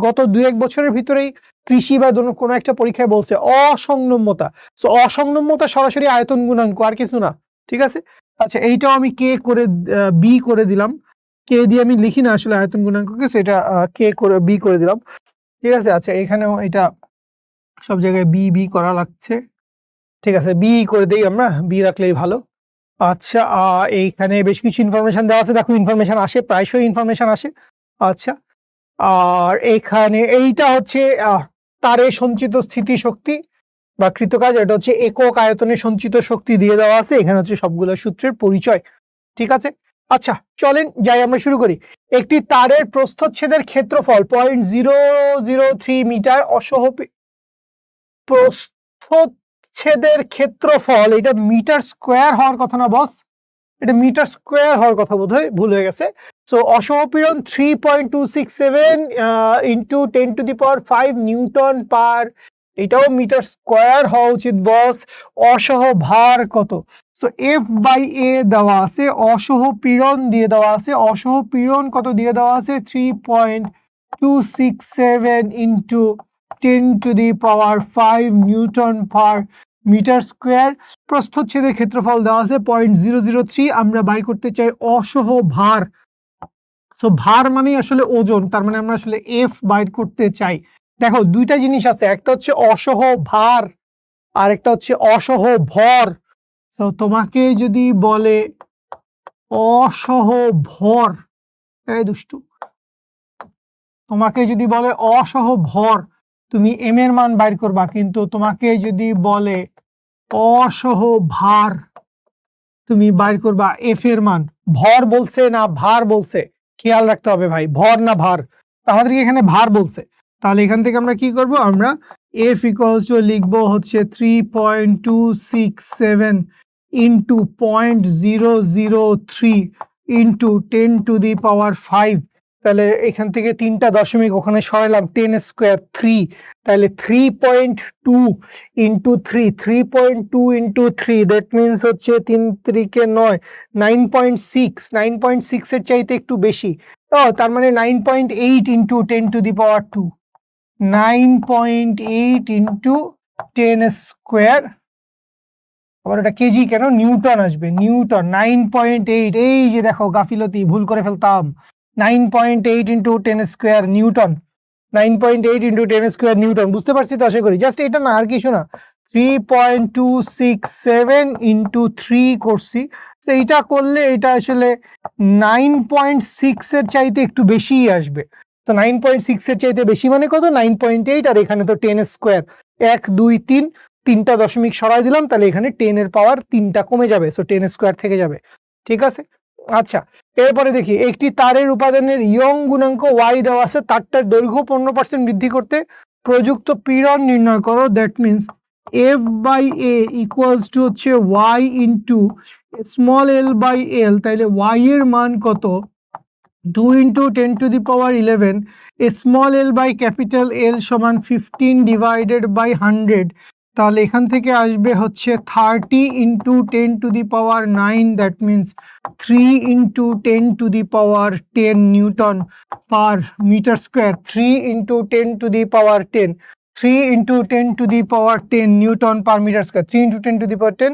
গত 2-1 বছরের ভিতরেই কৃষি বা কোনো একটা পরীক্ষায় বলছে অসংনম্যতা, সো অসংনম্যতা সরাসরি আয়তন গুণাঙ্ক আর কিছু না, ঠিক আছে। আচ্ছা, এইটাও আমি কে করে বি করে দিলাম, কে দিয়ে আমি লিখি না আসলে আয়তন গুণাঙ্ককে, সেটা কে করে বি করে দিলাম, ঠিক আছে। আচ্ছা, এখানেও এটা সব জায়গায় বি বি করা লাগছে, ঠিক আছে, বি করে দেই আমরা, বি রাখলেই ভালো। আচ্ছা, এইখানে বেশ কিছু ইনফরমেশন দেওয়া আছে, দেখো ইনফরমেশন আসে, প্রায়শই ইনফরমেশন আসে। আচ্ছা, আর এইখানে এইটা হচ্ছে তারে সঞ্চিত স্থিতিশক্তি বা কৃতকাজ, এটা হচ্ছে একক আয়তনে সঞ্চিত শক্তি দিয়ে দেওয়া আছে, এখানে হচ্ছে সবগুলো সূত্রের পরিচয়, ঠিক আছে। আচ্ছা চলেন যাই, আমরা শুরু করি। একটি তারের প্রস্থচ্ছেদের ক্ষেত্রফল 0.003 মিটার, প্রস্থচ্ছেদের ক্ষেত্রফল, এটা মিটার স্কোয়ার হওয়ার কথা না বস, এটা মিটার স্কোয়ার হওয়ার কথা বোধহয় ভুল হয়ে গেছে। সো অসহপীড়ন 3.267 ইন্টু 10⁵ নিউটন পার, এটাও মিটার স্কোয়ার হওয়া উচিত বস। অসহ ভার কত, সো এফ বাই এ দেওয়া আছে, অসহ পীড়ন দিয়ে দেওয়া আছে, অসহ পীড়ন কত দিয়ে দেওয়া আছে 3.267 into 10⁵ Newton per metre square. প্রস্থচ্ছেদের ক্ষেত্রফল দেওয়া আছে 0.003, আমরা বাইর করতে চাই অসহ ভার, সো ভার মানে আসলে ওজন, তার মানে আমরা আসলে এফ বাইর করতে চাই। দেখো দুইটা জিনিস আছে, একটা হচ্ছে অসহ ভার আর একটা হচ্ছে অসহ ভর। তো তোমাকে যদি বলে অসহ ভর, এই দুষ্টু, তোমাকে যদি বলে অসহ ভর, তুমি এম এর মান বাইর করবা, কিন্তু তোমাকে যদি বলে অসহ ভার, তুমি বাইর করবা এফ এর মান। ভর বলছে না ভার বলছে, খেয়াল রাখতে হবে ভাই, ভর না ভার, আমাদেরকে এখানে ভার বলছে, তাহলে এখান থেকে আমরা কি করব, আমরা এফ ইকুয়ালস টু লিখবো হচ্ছে 3.267 ইন্টু 0.003 ইন্টু 10⁵, তাহলে এখান থেকে 3টা দশমিক ওখানে সরালাম, 10 স্কোয়ার 3, তাহলে 3.2 ইন্টু 3 দ্যাট মিনস হচ্ছে 3 3 9, 9.6 এর চাইতে একটু বেশি, তার মানে 9.8 ইন্টু 10⁵, 9.8 ইন্টু 10 স্কোয়ার, আবার এটা কেজি কেন, নিউটন আসবে, নিউটন 9.8, এই যে দেখো গাফিলতি, ভুল করে ফেলতাম, 9.8 into 10 square Newton, 9.8 into 10 square Newton, বুঝতে পারছি তো আশা করি, জাস্ট এটা না আর কিছু না। 3.267 ইন্টু 3 করছি, তো এইটা করলে এটা আসলে 9.6 এর চাইতে একটু বেশিই আসবে, তো 9.6 এর চাইতে বেশি মানে কত, 9.8, আর এখানে তো 10 স্কোয়ার, 1 2 3, 3টা দশমিক সরাই দিলাম, তাহলে এখানে 10 এর পাওয়ার 3টা কমে যাবে, সো 10 স্কোয়ার থেকে যাবে, ঠিক আছে। আচ্ছা এরপরে দেখি, একটি তারের উপাদানের ইয়ং গুণাঙ্ক ওয়াই দেওয়া আছে, তারটার দৈর্ঘ্য 15% বৃদ্ধি করতে প্রযুক্ত পীড়ন নির্ণয় করো, that means F by A equals to হচ্ছে Y into small L by L, তাইলে ওয়াই এর মান কত 2 into 10⁻11, small L by capital L সমান 15 ডিভাইডেড বাই 100, তাহলে এখান থেকে আসবে হচ্ছে 30 into 10⁻9, that means 3 into 10⁻10 newton per metre square, 3 into 10⁻10, 3 into 10⁻10 newton per metre square, 3 into 10⁻10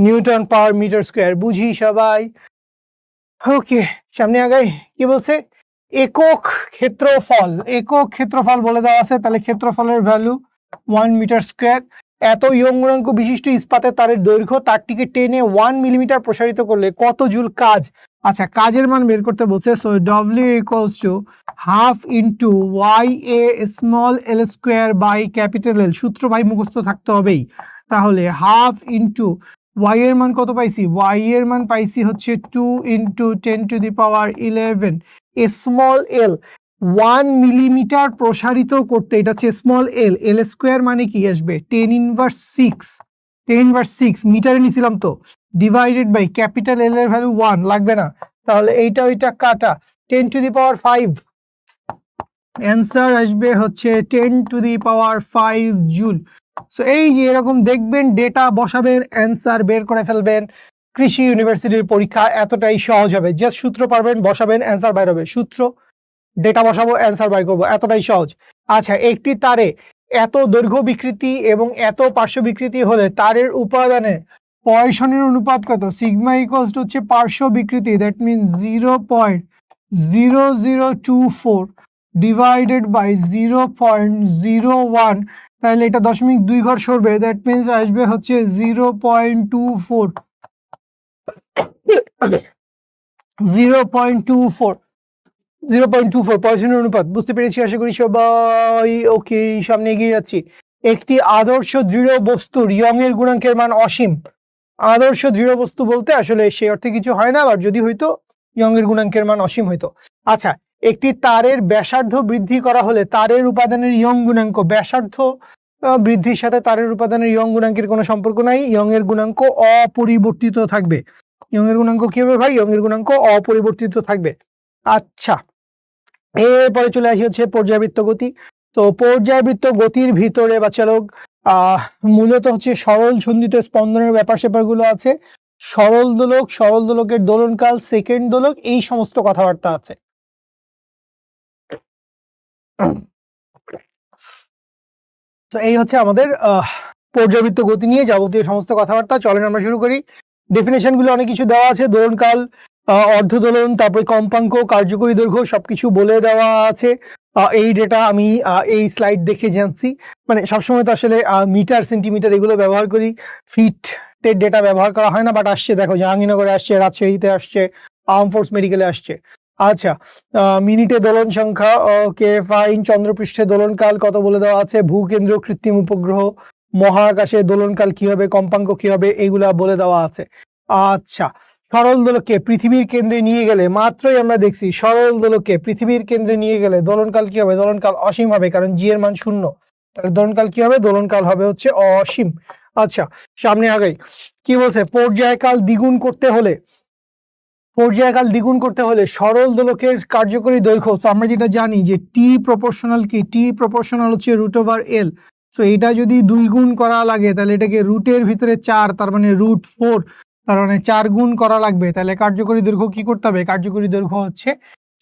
newton per metre square. বুঝি সবাই? ওকে, সামনে আগাই। কি বলছে? একক ক্ষেত্রফল বলে দেওয়া আছে, তাহলে ক্ষেত্রফলের ভ্যালু 1 মিটার স্কোয়ার। এত ইয়ং গুণাঙ্ক বিশিষ্ট ইস্পাতের তারের দৈর্ঘ্য তারটিকে টেনে 1 মিলিমিটার প্রসারিত করলে কত জুল কাজ? আচ্ছা, কাজের মান বের করতে বলছে। So W equals to half into Y A small L square by capital L. সূত্র ভাই মুখস্থ থাকতে হবেই। তাহলে হাফ ইন্টু ওয়াই এর মান কত পাইছি? ওয়াই এর মান পাইছি হচ্ছে 2 ইন্টু 10⁻11, স্মল এল 1 মিলিমিটার প্রসারিত করতে, এটা হচ্ছে স্মল এল, এল স্কোয়ার মানে কি আসবে 10⁻6 মিটারে নিছিলাম তো, ডিভাইডেড বাই ক্যাপিটাল এল এর ভ্যালু 1 লাগবে না, তাহলে এইটা ওইটা কাটা 10⁵, অ্যান্সার আসবে হচ্ছে 10⁵ জুল। সো এই যে এরকম দেখবেন, ডেটা বসাবেন, অ্যান্সার বের করে ফেলবেন। কৃষি ইউনিভার্সিটির পরীক্ষা এতটাই সহজ হবে, জাস্ট সূত্র পারবেন, বসাবেন, অ্যান্সার বাইর হবে। সূত্র, ডেটা বসাবো, অ্যান্সার বাইর করবো, এতটাই সহজ। আচ্ছা, একটি তারে এত দৈর্ঘ্য বিকৃতি এবং এত পার্শ্ব বিকৃতি হলে তারের উপাদানে পয়সনের অনুপাত কত? সিগমা ইকুয়ালস টু হচ্ছে পার্শ্ব বিকৃতি, দ্যাট মিনস 0.0024 ডিভাইডেড বাই 0.01, তাহলে এটা 0.2 ঘর সরবে, দ্যাট মিনস আসবে হচ্ছে 0.24 পয়সনের অনুপাত। বুঝতে পেরেছি আশা করি সবাই। ওকে, সামনে এগিয়ে যাচ্ছি। একটি আদর্শ দৃঢ় বস্তুর ইয়ং এর গুণাঙ্কের মান অসীম। আদর্শ দৃঢ় বস্তু বলতে আসলে সে অর্থে কিছু হয় না, আর যদি হইতো ইয়ং এর গুণাঙ্কের মান অসীম হইতো। আচ্ছা, একটি তারের ব্যাসার্ধ বৃদ্ধি করা হলে তারের উপাদানের ইয়ং গুণাঙ্ক, ব্যাসার্ধ বৃদ্ধির সাথে তারের উপাদানের ইয়ং গুণাঙ্কের কোনো সম্পর্ক নাই, ইয়ং এর গুণাঙ্ক অপরিবর্তিত থাকবে। ইয়ং এর গুণাঙ্ক কি হবে ভাই? ইয়ং এর গুণাঙ্ক অপরিবর্তিত থাকবে। আচ্ছা, এরপরে চলে আসি হচ্ছে পর্যায়বৃত্ত গতি। তো পর্যায়বৃত্ত গতির ভিতরে বাচ্চালোক মূলত হচ্ছে সরল ছন্দিত স্পন্দনের ব্যাপার স্যাপারগুলো আছে। সরল দোলকের দোলনকাল, সেকেন্ড দোলক, এই সমস্ত কথাবার্তা আছে। তো এই হচ্ছে আমাদের পর্যায়বৃত্ত গতি নিয়ে যাবতীয় সমস্ত কথাবার্তা। চলেন আমরা শুরু করি। ডেফিনেশন গুলো অনেক কিছু দেওয়া আছে, দোলনকাল, অর্ধদোলন, তারপরে কম্পাঙ্ক, কার্যকরী দৈর্ঘ্য সবকিছু বলে দেওয়া আছে। এই ডেটা আমি এই স্লাইড দেখে জানছি, মানে সবসময় তো আসলে মিটার সেন্টিমিটার এগুলো ব্যবহার করি, ফিটের ডেটা ব্যবহার করা হয় না, বাট আসছে, দেখো জাহাঙ্গীরনগরে আসছে, রাজশাহীতে আসছে, আর্ম ফোর্স মেডিকেলে আসছে। আচ্ছা, মিনিটে দোলন সংখ্যা, ওকে ফাইন। চন্দ্রপৃষ্ঠে দোলনকাল কত বলে দেওয়া আছে, ভূকেন্দ্র, কৃত্রিম উপগ্রহ, মহাকাশে দোলনকাল কি হবে, কম্পাঙ্ক কি হবে, এগুলা বলে দেওয়া আছে। আচ্ছা, সরল দোলককে পৃথিবীর কেন্দ্রে নিয়ে গেলে, মাত্রই আমরা দেখছি সরল দোলককে পৃথিবীর কেন্দ্রে নিয়ে গেলে দোলনকাল কি হবে? দোলনকাল অসীম হবে, কারণ জি এর মান 0, তাহলে দোলনকাল কি হবে? দোলনকাল হবে হচ্ছে অসীম। আচ্ছা, সামনে আগাই। কি বলছে? পর্যায়কাল দ্বিগুণ করতে হলে সরল দোলকের কার্যকরী দৈর্ঘ্য, তো আমরা যেটা জানি যে টি প্রপোর্শনাল কি? টি প্রপোর্শনাল হচ্ছে √/L। তো এটা যদি 2 গুণ করা লাগে, তাহলে এটাকে রুটের ভিতরে 4, তার মানে √4, তার মানে 4 গুণ করা লাগবে। তাহলে কার্যকরী দৈর্ঘ্য কি করতে হবে? কার্যকরী দৈর্ঘ্য হচ্ছে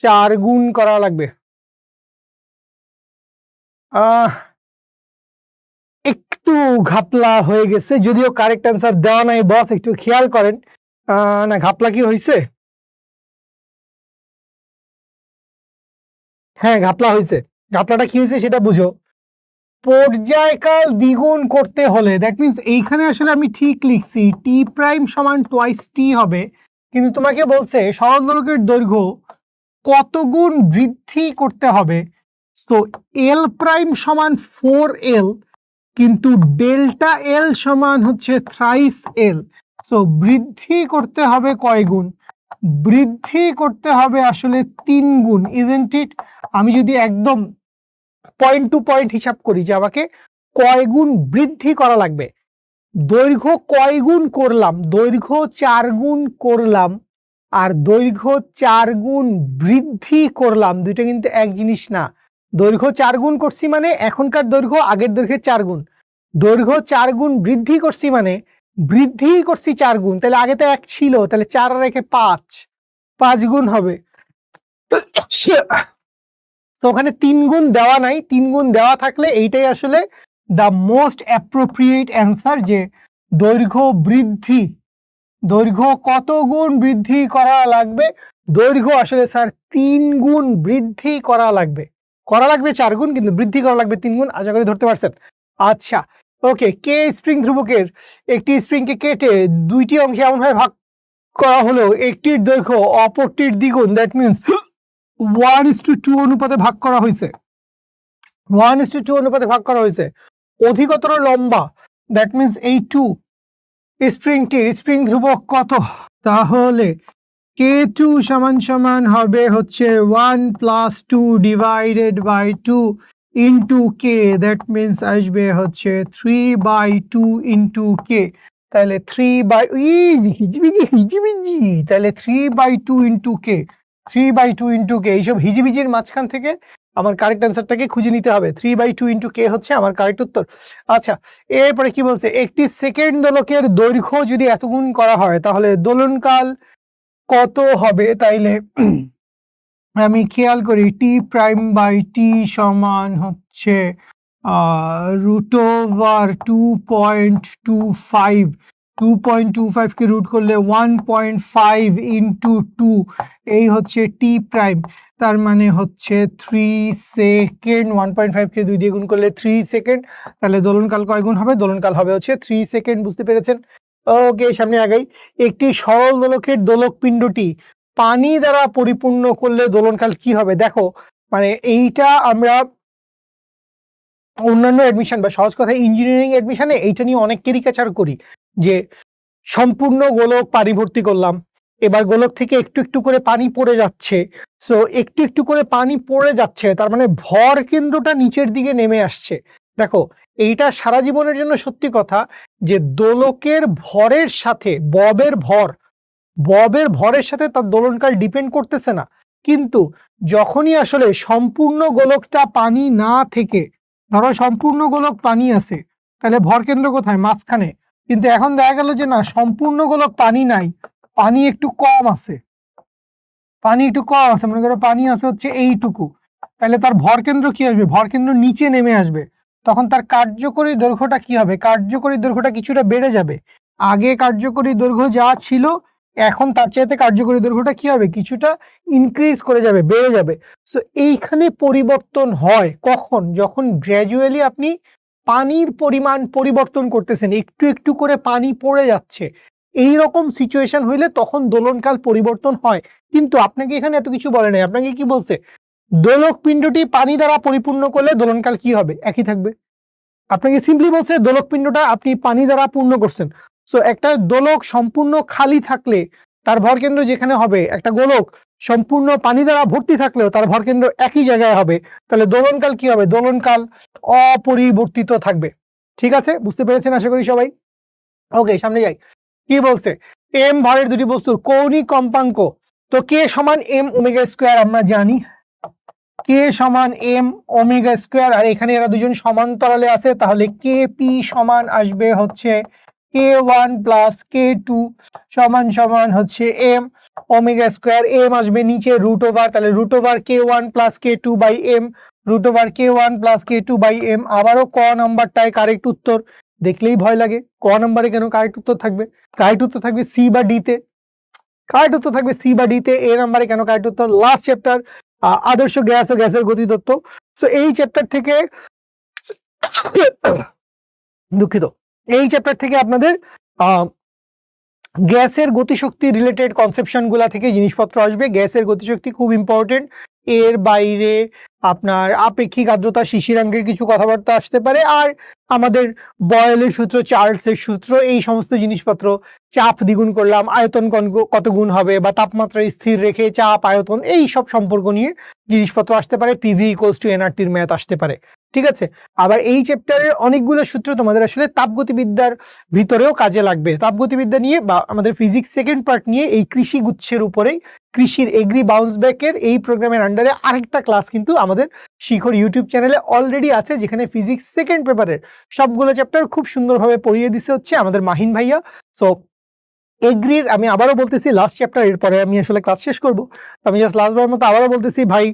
4 গুণ করা লাগবে। একটু ঘাপলা হয়ে গেছে, যদিও কারেক্ট অ্যান্সার দেওয়া নাই বস, একটু খেয়াল করেন। না, ঘাপলা কি হয়েছে? হ্যাঁ, ঘাপলা হয়েছে। ঘাপলাটা কি হয়েছে সেটা বুঝো। পর্যায়কাল দ্বিগুণ করতে হলে, দ্যাট মিনস এইখানে আসলে আমি ঠিক লিখছি টি প্রাইম সমান টোয়াইস টি হবে, কিন্তু তোমাকে বলছে সরল দোলকের দৈর্ঘ্য কত গুণ বৃদ্ধি করতে হবে। তো এল প্রাইম সমান 4L, কিন্তু ডেল্টা এল সমান হচ্ছে থ্রাইস এল। তো বৃদ্ধি করতে হবে কয় গুণ? বৃদ্ধি করতে হবে আসলে 3 গুণ, ইজন্ট ইট? আমি যদি একদম পয়েন্ট টু পয়েন্ট হিসাব করি যে আমাকে কয় গুণ বৃদ্ধি করা লাগবে। দৈর্ঘ্য কয় গুণ করলাম, দৈর্ঘ্য 4 গুণ করলাম আর দৈর্ঘ্য 4 গুণ বৃদ্ধি করলাম, দুইটা কিন্তু এক জিনিস না। দৈর্ঘ্য 4 গুণ করছি মানে এখনকার দৈর্ঘ্য আগের দৈর্ঘ্যের 4 গুণ, দৈর্ঘ্য 4 গুণ বৃদ্ধি করছি মানে বৃদ্ধি করছি 4 গুণ, তাহলে আগে তো 1 ছিল, তাহলে 4 আর 1 5 গুণ হবে। তো ওখানে 3 গুণ দেওয়া নাই, 3 গুণ দেওয়া থাকলে এইটাই আসলে দ্য মোস্ট অ্যাপ্রোপ্রিয়েট অ্যান্সার, যে দৈর্ঘ্য বৃদ্ধি, দৈর্ঘ্য কত গুণ বৃদ্ধি করা লাগবে, দৈর্ঘ্য আসলে স্যার 3 গুণ বৃদ্ধি করা লাগবে, 4 গুণ কিন্তু বৃদ্ধি করা লাগবে 3 গুণ। আশা করি ধরতে পারছেন। আচ্ছা ওকে, কে স্প্রিং ধ্রুবকের একটি স্প্রিংকে কেটে দুইটি অংশে এমনভাবে ভাগ করা হলো একটির দৈর্ঘ্য অপরটির দ্বিগুণ, দ্যাট মিনস 1:2 অনুপাতে ভাগ করা হয়েছে, 1:2 অনুপাতে ভাগ করা হয়েছে, অধিকতর লম্বা, দ্যাট মিনস এই 2 স্প্রিংটির স্প্রিং ধ্রুবক কত, তাহলে K2 সমান সমান হবে হচ্ছে 1 + 2 divided by 2 into K, that means আসবে হচ্ছে 3/2 ইন্টু কে, তাহলে 3/2 ইন্টু কে, 3/2 ইন্টু কে, এইসব হিজিবিজির মাঝখান থেকে আমার কারেক্ট অ্যান্সারটাকে খুঁজে নিতে হবে। 3/2 ইন্টু কে হচ্ছে আমার কারেক্ট উত্তর। আচ্ছা এরপরে কি বলছে, একটি সেকেন্ড দোলকের দৈর্ঘ্য যদি এত গুণ করা হয় তাহলে দোলনকাল কত হবে, তাইলে আমি খেয়াল করি t'/t সমান হচ্ছে √2.25, 2.25 কে রুট করলে 1.5 ইন্টু 2, এই হচ্ছে t', তার মানে হচ্ছে 3 সেকেন্ড, 1.5 কে 2 দিয়ে গুণ করলে 3 সেকেন্ড, তাহলে দোলনকাল কয় গুণ হবে, দোলনকাল হবে হচ্ছে 3 সেকেন্ড। বুঝতে পেরেছেন? ওকে সামনে আগাই। একটি সরল দোলকের দোলক পিণ্ডটি পানি দ্বারা পরিপূর্ণ করলে দোলনকাল কি হবে। দেখো মানে এইটা আমরা অন্যান্য অ্যাডমিশন বা সহজ কথা ইঞ্জিনিয়ারিং অ্যাডমিশনে এইটা নিয়ে অনেক ক্যারিকেচার করি, যে সম্পূর্ণ গোলক পানি ভর্তি করলাম, এবার গোলক থেকে একটু একটু করে পানি পড়ে যাচ্ছে, সো একটু একটু করে পানি পড়ে যাচ্ছে তার মানে ভর কেন্দ্রটা নিচের দিকে নেমে আসছে। দেখো এইটা সারা জীবনের জন্য সত্যি কথা, যে দোলকের ভরের সাথে ববের ভরের সাথে তার দোলনকাল ডিপেন্ড করতেছে না, কিন্তু যখনই আসলে সম্পূর্ণ গোলকটা পানি না থেকে, ধরো সম্পূর্ণ গোলক পানি আছে, তাহলে ভর কেন্দ্র কোথায়, মাঝখানে, কিন্তু এখন দেখা গেল যে না সম্পূর্ণ গোলক পানি নাই, পানি একটু কম আছে, মনে করো পানি আছে হচ্ছে এইটুকু, তাহলে তার ভর কেন্দ্র কি আসবে, ভর কেন্দ্র নিচে নেমে আসবে, তখন তার কার্যকরী দৈর্ঘ্যটা কি হবে, কার্যকরী দৈর্ঘ্যটা কিছুটা বেড়ে যাবে, আগে কার্যকরী দৈর্ঘ্য যা ছিল এখন তার চাইতে কার্যকরী দৈর্ঘ্যটা কি হবে, কিছুটা ইনক্রিজ করে যাবে, বেড়ে যাবে। সো এইখানে পরিবর্তন হয় কখন, যখন গ্র্যাজুয়ালি আপনি পানির পরিমাণ পরিবর্তন করতেছেন, একটু একটু করে পানি পড়ে যাচ্ছে, এই রকম সিচুয়েশন হইলে তখন দোলনকাল পরিবর্তন হয়। কিন্তু আপনাকে এখানে এত কিছু বলে নাই, আপনাকে কি বলছে, দোলক পিণ্ডটি পানি দ্বারা পরিপূর্ণ করলে দোলনকাল কি হবে, একই থাকবে। আপনাকে সিম্পলি বলছে দোলক পিণ্ডটা আপনি পানি দ্বারা পূর্ণ করছেন, সো একটা দোলক সম্পূর্ণ খালি থাকলে তার ভরকেন্দ্র যেখানে হবে, একটা গোলক সম্পূর্ণ পানি দ্বারা ভর্তি থাকলেও তার ভরকেন্দ্র একই জায়গায় হবে, তাহলে দোলনকাল কি হবে, দোলনকাল অপরিবর্তিত থাকবে। ঠিক আছে, বুঝতে পেরেছেন আশা করি সবাই। ওকে সামনে যাই। কি বলছে, এম ভরের দুটি বস্তুর কৌণিক কম্পাঙ্ক, তো কে সমান এম ওমেগা স্কোয়ার আমরা জানি, কে সমান এম ওমেগা স্কোয়ার, আর এখানে এরা দুজন সমান্তরালে আছে, তাহলে কে পি সমান আসবে হচ্ছে k1 প্লাস k2 সমান সমান হচ্ছে এম ওমেগা স্কোয়ার, এম আসবে নিচে রুট ওভার, তাহলে root over k1 plus k2 by M, root over k1 plus k2 by M. আবারও ক নাম্বারটায় কারেক্ট উত্তর, দেখলেই ভয় লাগে, ক নাম্বারে কেন কারেক্ট উত্তর থাকবে, কারেক্ট উত্তর থাকবে সি বা ডিতে, কারেক্ট উত্তর থাকবে সি বা ডিতে, এ নাম্বারে কেন কারেক্ট উত্তর, লাস্ট চ্যাপ্টার আদর্শ গ্যাস ও গ্যাসের গতিতত্ত্ব। সো এই চ্যাপ্টার থেকে দুঃখিত, এই চ্যাপ্টার থেকে আপনাদের গ্যাসের গতিশক্তি রিলেটেড কনসেপশন গুলা থেকে জিনিসপত্র আসবে। গ্যাসের গতিশক্তি খুব ইম্পর্টেন্ট, এর বাইরে আপনার আপেক্ষিক আর্দ্রতা, শিশিরাঙ্কের কিছু কথাবার্তা আসতে পারে, আর আমাদের বয়েলের সূত্র, চার্লসের সূত্র, এই সমস্ত জিনিসপত্র, চাপ দ্বিগুণ করলাম, আয়তন কত গুণ হবে, বা তাপমাত্রা স্থির রেখে চাপ, আয়তন, এই সব সম্পর্ক নিয়ে জিনিসপত্র আসতে পারে। পিভি ইকুয়ালস টু এনআরটির ম্যাথ আসতে পারে, ঠিক আছে। আবার এই চ্যাপ্টারের অনেকগুলো সূত্র তোমাদের আসলে তাপগতিবিদ্যার ভিতরেও কাজে লাগবে। তাপগতিবিদ্যা নিয়ে বা আমাদের ফিজিক্স সেকেন্ড পার্ট নিয়ে এই কৃষি গুচ্ছের উপরেই, কৃষির এগ্রি বাউন্স ব্যাকের এই প্রোগ্রামের আন্ডারে আরেকটা ক্লাস কিন্তু আমাদের শিখর ইউটিউব চ্যানেলে অলরেডি আছে, যেখানে ফিজিক্স সেকেন্ড পেপারের সবগুলো চ্যাপ্টার খুব সুন্দরভাবে পড়িয়ে দিছে হচ্ছে আমাদের মাহিন ভাইয়া। সো এগ্রির আমি আবারও বলতেছি, লাস্ট চ্যাপ্টার, এরপরে আমি আসলে ক্লাস শেষ করবো। আমি জাস্ট লাস্টবার মতো আবারও বলতেছি ভাই,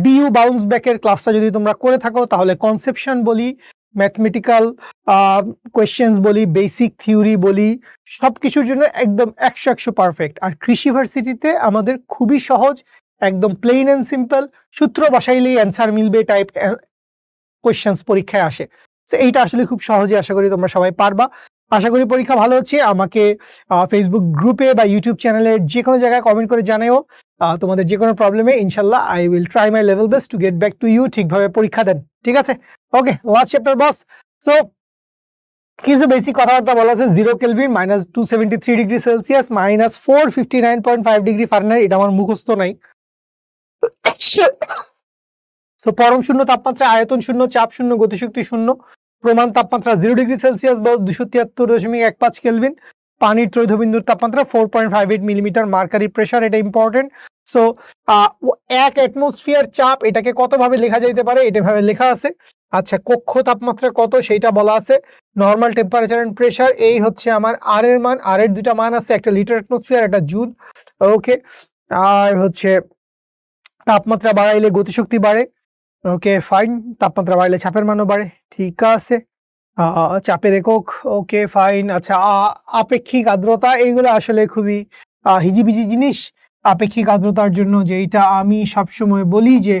ডিইউ বাউন্স ব্যাকের ক্লাসটা যদি তোমরা করে থাকো, তাহলে কনসেপশন বলি, ম্যাথমেটিক্যাল কোয়েশ্চেন্স বলি, বেসিক থিওরি বলি, সবকিছুর জন্য একদম 100 পারফেক্ট। আর কৃষি ভার্সিটিতে আমাদের খুবই সহজ, একদম প্লেন অ্যান্ড সিম্পল, সূত্র বসাইলেই অ্যান্সার মিলবে টাইপ কোয়েশ্চেন্স পরীক্ষায় আসে। তো এইটা আসলে খুব সহজে আশা করি তোমরা সবাই পারবা। আশা করি পরীক্ষা ভালো হচ্ছে। আমাকে ফেসবুক গ্রুপে বা ইউটিউব চ্যানেলের যে কোনো জায়গায় কমেন্ট করে জানাও তোমাদের যে কোনো প্রবলেমে। ইনশাল্লাহ I will try my level best to get back to you. ঠিকভাবে পরীক্ষা দেন, ঠিক আছে? Okay, last chapter boss. So কিছু বেসিক কথাবার্তা বলা আছে। 0 kelvin -273 degree Celsius -459.5 degree Fahrenheit, এটা আমার মুখস্থ নাই। তো পরম শূন্য তাপমাত্রা, আয়তন শূন্য, চাপ শূন্য, গতিশক্তি শূন্য, প্রমাণ তাপমাত্রা 0 ডিগ্রি সেলসিয়াস বা 273.15 কেলভিন, পানির ত্রৈধবিন্দুর তাপমাত্রা 4.58 মিলিমিটার, মার্কারি প্রেসার, এটা ইম্পর্টেন্ট। সো 1 অ্যাটমসফিয়ার চাপ, এটাকে কতভাবে লেখা যাইতে পারে, এটা ভাবে লেখা আছে। আচ্ছা, কক্ষ তাপমাত্রা কত সেইটা বলা আছে। নর্মাল টেম্পারেচার এন্ড প্রেসার, এই হচ্ছে আমার আর এর মান। আর এর দুটা মান আছে, একটা লিটার অ্যাটমসফিয়ার, একটা জুল। ওকে, আর হচ্ছে তাপমাত্রা বাড়াইলে গতিশক্তি বাড়ে। ওকে ফাইন, তাপমাত্রা বাড়লে চাপের মানও বাড়ে, ঠিক আছে। চাপের একক, ওকে ফাইন। আচ্ছা, আপেক্ষিক আর্দ্রতা, এইগুলো আসলে খুবই হিজিবিজি জিনিস। আপেক্ষিক আর্দ্রতার জন্য যেটা আমি সবসময় বলি যে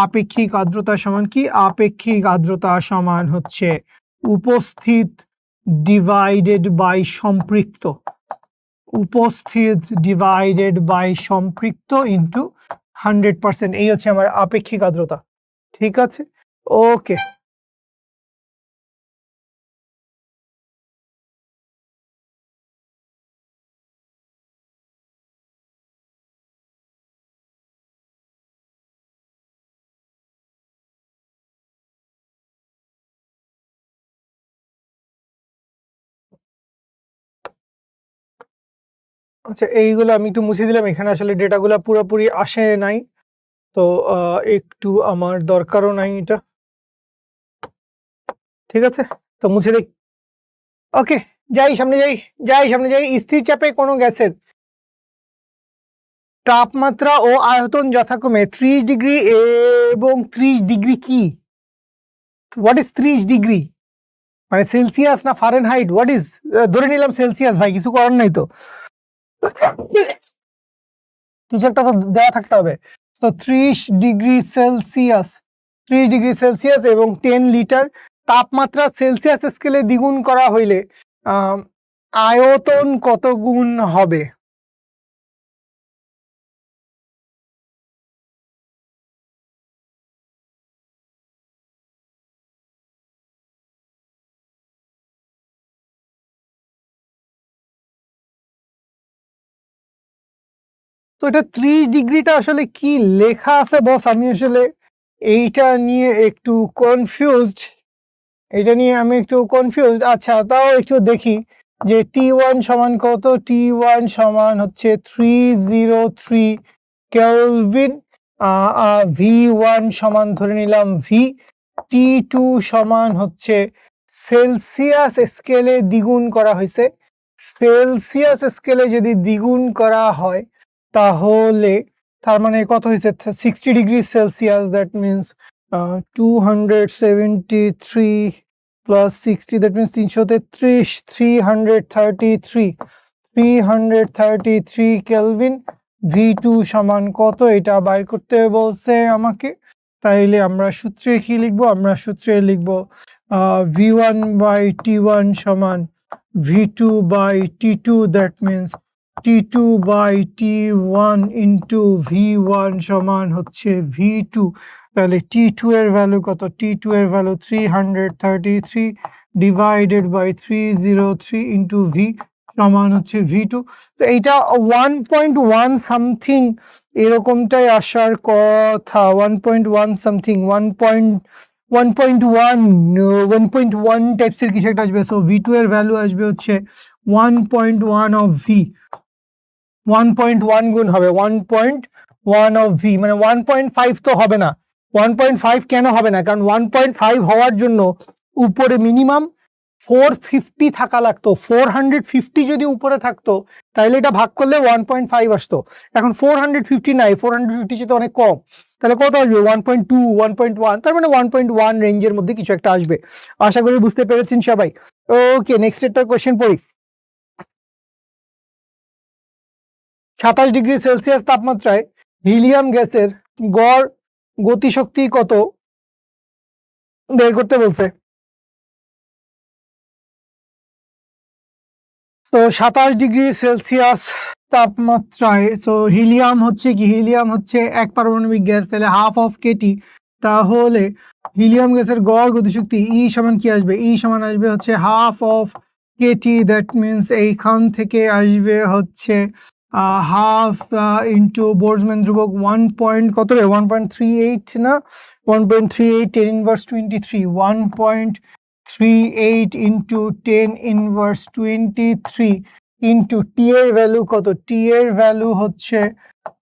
আপেক্ষিক আর্দ্রতা সমান কি? আপেক্ষিক আর্দ্রতা সমান হচ্ছে উপস্থিত ডিভাইডেড বাই সম্পৃক্ত, উপস্থিত ডিভাইডেড বাই সম্পৃক্ত ইন্টু 100%। এই হচ্ছে আমার আপেক্ষিক আর্দ্রতা, ঠিক আছে? ওকে, আচ্ছা এইগুলো আমি একটু মুছে দিলাম। এখানে আসলে ডেটাগুলো পুরোপুরি আসে নাই, তো একটু আমার দরকারও নাই এটা, ঠিক আছে? তো মুছে দিই। ওকে, যাই সামনে যাই। স্থির চাপে কোনো গ্যাসের তাপমাত্রা ও আয়তন যথাক্রমে 30 ডিগ্রি এবং 30 ডিগ্রি কি? What is 30 degree? মানে সেলসিয়াস না ফারেনহাইট? What is? ধরে নিলাম সেলসিয়াস, ভাই কিছু করার নাই তো, কিছু একটা তো দেওয়া থাকতে হবে। তো 30 ডিগ্রি সেলসিয়াস, 30 ডিগ্রি সেলসিয়াস এবং 10 লিটার। তাপমাত্রা সেলসিয়াস স্কেলে দ্বিগুণ করা হইলে আয়তন কত গুণ হবে? তো এটা 30 ডিগ্রিটা আসলে কি লেখা আছে বস? আমি আসলে এইটা নিয়ে একটু কনফিউজড, আচ্ছা তাও একটু দেখি যে T1 সমান কত। T1 সমান হচ্ছে 303 কেলভিন। V1 সমান ধরে নিলাম V। T2 সমান হচ্ছে সেলসিয়াস স্কেলে দ্বিগুণ করা হয়েছে। সেলসিয়াস স্কেলে যদি দ্বিগুণ করা হয় তাহলে তার মানে কত হয়েছে? 60 degree Celsius, that means 273 plus 60, that means 333, 333 kelvin. V2 সমান কত এটা বাইর করতে বলছে আমাকে। তাইলে আমরা সূত্রে কি লিখবো? আমরা সূত্রে লিখবো V1 বাই T1 সমান V2 by T2, that means T2 by T1 into V1 সমান হচ্ছে V2, তাহলে T2 এর ভ্যালু কত? T2 এর value 333 divided by 303 into V সমান হচ্ছে V2। তো এইটা 1.1 সামথিং এরকমটাই আসার কথা, 1.1 সামথিং, 1.1 টাইপসের কিছু একটা আসবে। সো V2 এর ভ্যালু আসবে হচ্ছে 1.1 অফ ভি, 1.1 গুণ হবে 1.1 অফ ভি, মানে 1.5 তো হবে না। 1.5 কেন হবে না? কারণ 1.5 হওয়ার জন্য উপরে মিনিমাম 450 থাকা লাগতো। 450 যদি উপরে থাকতো তাহলে এটা ভাগ করলে 1.5 আসতো। এখন 450 নাই, 450 চেয়ে অনেক কম। তাহলে কত আসবে? 1.2, 1.1, তার মানে 1.1 রেঞ্জের মধ্যে কিছু একটা আসবে। আশা করি বুঝতে পেরেছেন সবাই। ওকে, নেক্সট একটা কোয়েশ্চেন পড়ি। 27 ডিগ্রি সেলসিয়াস তাপমাত্রায় হিলিয়াম গ্যাসের গড় গতিশক্তি কত বের করতে বলছে। তো 27 ডিগ্রি সেলসিয়াস তাপমাত্রায়, সো হিলিয়াম হচ্ছে কি? হিলিয়াম হচ্ছে এক পারমাণবিক গ্যাস, তাহলে হাফ অফ কেটি। তাহলে হিলিয়াম গ্যাসের গড় গতিশক্তি ই সমান কি আসবে? ই সমান আসবে হচ্ছে half of KT. That means এইখান থেকে আসবে হচ্ছে হাফ ইন্টু বোল্টজম্যান ধ্রুবক 1 পয়েন্ট কত রে? 1.38 না? 1.38 10 inverse 23, 1.38 into 10 inverse 23 into T এর ভ্যালু কত? টি এর ভ্যালু হচ্ছে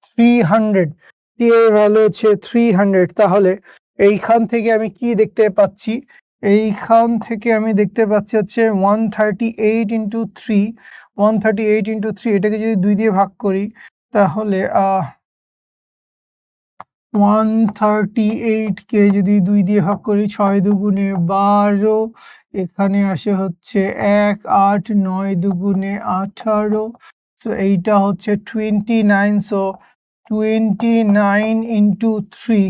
300, টি এর ভ্যালু হচ্ছে 300। তাহলে এইখান থেকে আমি কি দেখতে পাচ্ছি? এইখান থেকে আমি দেখতে পাচ্ছি হচ্ছে 138 ইন্টু 3, 138 ইন্টু 3, এটাকে যদি 2 দিয়ে ভাগ করি তাহলে 138 কে যদি 2 দিয়ে ভাগ করি, 6 দুগুণে 12, এখানে আসে হচ্ছে 1, 8, 9 দুগুণে 18, তো এইটা হচ্ছে 29। সো 29 ইন্টু 3,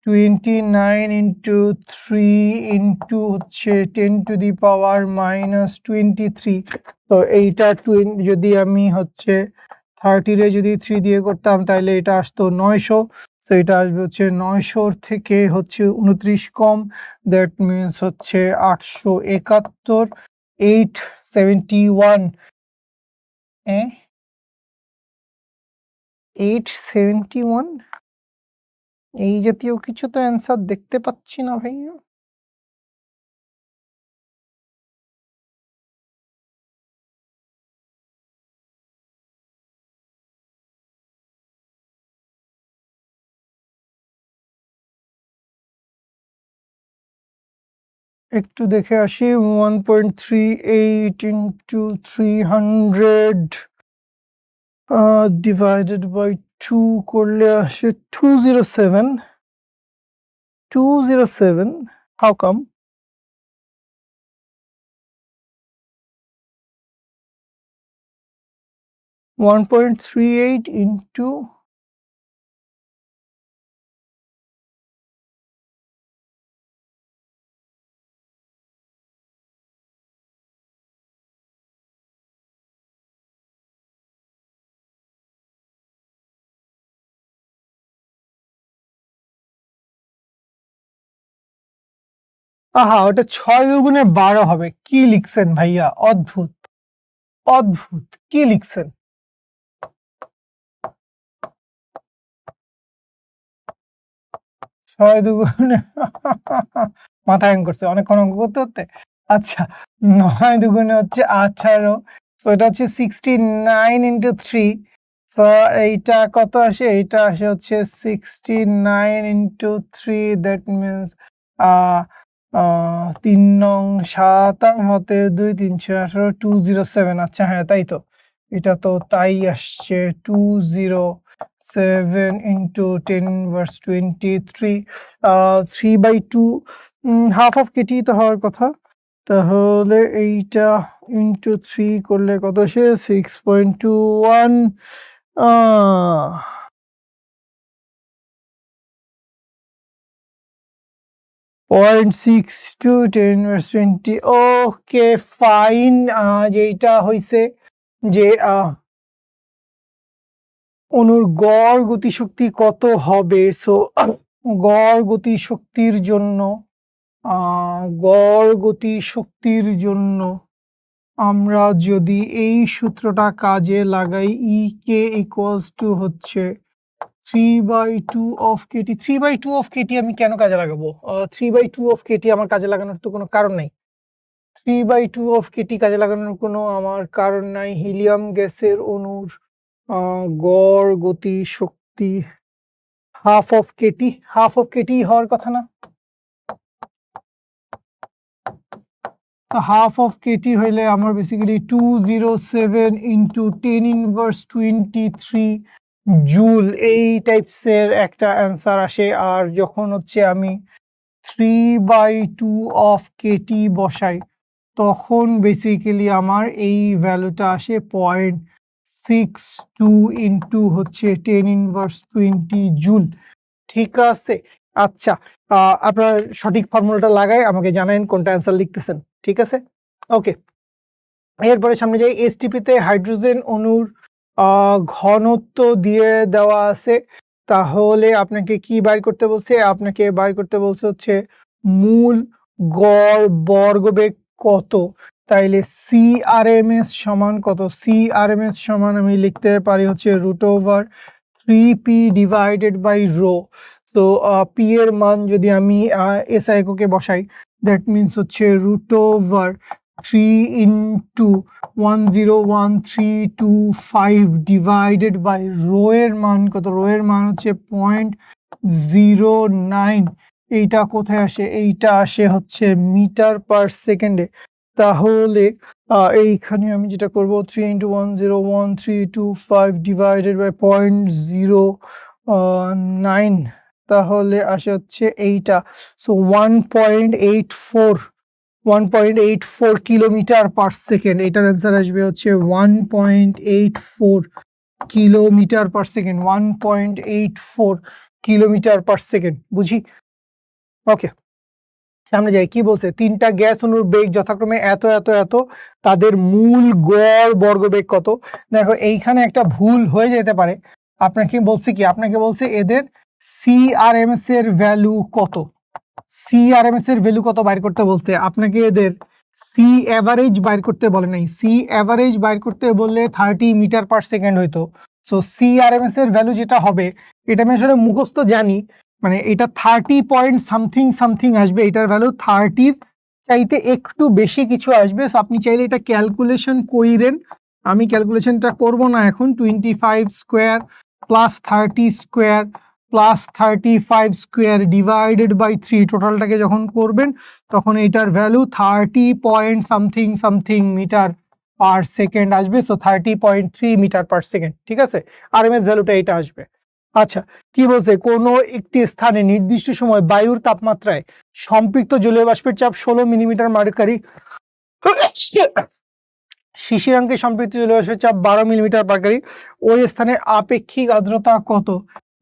29 ইন্টু 3 ইন্টু হচ্ছে 10 টু দি পাওয়ার মাইনাস 23। তো এইটা যদি আমি হচ্ছে 30 রে যদি 3 দিয়ে করতাম তাহলে এটা আসতো 900। সো এটা আসবে হচ্ছে 900 থেকে হচ্ছে 29 কম, দ্যাট মিনস হচ্ছে 871, 871, 871 এই জাতীয় কিছু তো অ্যান্সার দেখতে পাচ্ছি না ভাইয়া। একটু দেখে আসি। 1.38 ইন্টু 300 ডিভাইডেড বাই 2 করলে আসে 207, 207। How come? One point three eight into আহা, ওটা 6 দুগুণে 12 হবে। কি লিখছেন ভাইয়া? অদ্ভুত, অদ্ভুত, কি লিখছেন? ছয় দুগুণে মাথা হ্যাং করছে অনেকক্ষণ অঙ্ক করতে করতে। আচ্ছা, 9 দুগুণে হচ্ছে 18, তো এটা হচ্ছে 69 ইন্টু 3। তো এইটা কত আসে? এইটা আসে হচ্ছে 69 ইন্টু 3, দ্যাট মিনস 3 নং 7 হাতে 2, 318, 207। আচ্ছা হ্যাঁ, তাই তো, এটা তো তাই আসছে 207 into 10 inverse 23, 3/2, half of KT তো হওয়ার কথা। তাহলে এইটা ইন্টু 3 করলে কত আসে? 6.21, 0.62 10 ইনভার্স 20। Okay fine. যেটা হইছে যে অণুর গড় গতিশক্তি কত হবে। সো গড় গতি শক্তির জন্য গড় গতি শক্তির জন্য আমরা যদি এই সূত্রটা কাজে লাগাই, ই কে ইকুয়ালস টু হচ্ছে 3/2 অফ কেটি। 3/2 অফ কেটি আমি কেন কাজে লাগাবো? 3/2 অফ কেটি আমার কাজে লাগানোর তো কোনো কারণ নাই। 3/2 অফ কেটি কাজে লাগানোর কোনো আমার কারণ নাই। হিলিয়াম গ্যাসের অণুর গড় গতি শক্তি হাফ অফ কেটি হওয়ার কথা না? তো হাফ অফ কেটি হইলে আমার বেসিক্যালি 207 ইন্টু 10⁻23 জুল এই টাইপসের একটা অ্যান্সার আসে। আর যখন হচ্ছে আমি 3/2 অফ কেটি বসাই তখন বেসিক্যালি আমার এই ভ্যালুটা আসে 0.62 ইন্টু হচ্ছে 10⁻20 জুল। ঠিক আছে, আচ্ছা আপনার সঠিক ফর্মুলাটা লাগাই আমাকে জানান কোনটা অ্যান্সার লিখতেছেন। ঠিক আছে, ওকে। এরপরে সামনে যাই। এসটিপিতে হাইড্রোজেন অণুর ঘনত্ব দিয়ে দেওয়া আছে, তাহলে আপনাকে কি বাইর করতে বলছে? আপনাকে বাইর করতে বলছে হচ্ছে মূল গড় বর্গবেগ কত। তাইলে সিআরএমএস সমান কত? সিআরএমএস সমান আমি লিখতে পারি হচ্ছে √3p ডিভাইডেড বাই রো। তো পি এর মান যদি আমি এসআই এককে বসাই, দ্যাট মিনস হচ্ছে √3 ইন্টু 101325 ডিভাইডেড বাই রো এর মান কত? রো এর মান হচ্ছে 0.09। এইটা কোথায় আসে? এইটা আসে হচ্ছে মিটার পার সেকেন্ডে। তাহলে এইখানে আমি যেটা করব 3 ইন্টু 101325 ডিভাইডেড বাই 0.09, তাহলে আসে হচ্ছে এইটা। So 1.84 kilometre per second. এটার অ্যান্সার আসবে হচ্ছে 1.84 kilometre per second. 1.84 kilometre per second, বুঝি? ওকে, সামনে যাই। কি বলছে? তিনটা গ্যাস অণুর বেগ যথাক্রমে এত এত এত, তাদের মূল গড় বর্গবেগ কত? দেখো এইখানে একটা ভুল হয়ে যেতে পারে। আপনাকে বলছে কি? আপনাকে বলছে এদের সিআরএমএস এর ভ্যালু কত। সিআরএমএস এর ভ্যালু কত বাইর করতে বলছে। আপনাকে এদের সি অ্যাভারেজ বাইর করতে বলে নাই। সি অ্যাভারেজ বাইর করতে বললে 30 মিটার পার সেকেন্ড হইতো। সো সিআরএমএস এর ভ্যালু যেটা হবে, এটা আমি আসলে মুখস্থ জানি, মানে এটা 30 পয়েন্ট সামথিং সামথিং আসবে। এটার ভ্যালু 30-র চাইতে একটু বেশি কিছু আসবে। সো আপনি চাইলে এটা ক্যালকুলেশন কইরেন, আমি ক্যালকুলেশনটা করব না এখন। 25 square plus 30 square plus 35 square divided by 3, টোটালটাকে যখন করবেন তখন এটার value 30 point something something metre per second আসবে। So 30.3 metre per second. ঠিক আছে, আরএমএস ভ্যালুটা এটা আসবে। আচ্ছা, কি বলছে? কোনো একটি স্থানে নির্দিষ্ট সময় বায়ুর তাপমাত্রায় সম্পৃক্ত জলীয় বাষ্পের চাপ 16 মিলিমিটার মার্কারি, শিশিরাঙ্কে সম্পৃক্ত জলীয় বাষ্পের চাপ 12 মিলিমিটার মার্কারি, ওই স্থানে আপেক্ষিক আর্দ্রতা কত?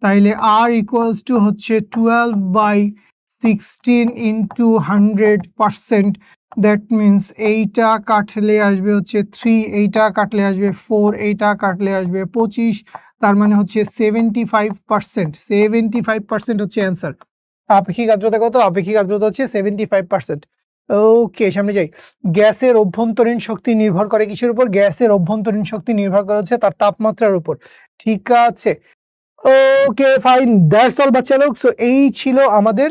তাইলে আর ইকুয়ালস টু হচ্ছে 12/16 ইন্টু 100%। দ্যাট মিনস এইটা কাটলে আসবে হচ্ছে 3, এইটা কাটলে আসবে 4, এইটা কাটলে আসবে 25, তার মানে হচ্ছে 75%। 75% হচ্ছে অ্যান্সার। আপেক্ষিক আর্দ্রতা কত? আপেক্ষিক আর্দ্রতা হচ্ছে 75%। ওকে, সামনে যাই। গ্যাসের অভ্যন্তরীণ শক্তি নির্ভর করে কিসের উপর? গ্যাসের অভ্যন্তরীণ শক্তি নির্ভর করে হচ্ছে তার তাপমাত্রার উপর। ঠিক আছে, ওকে ফাইন, দ্যাটস অল বাচ্চা লোক। সো এই ছিল আমাদের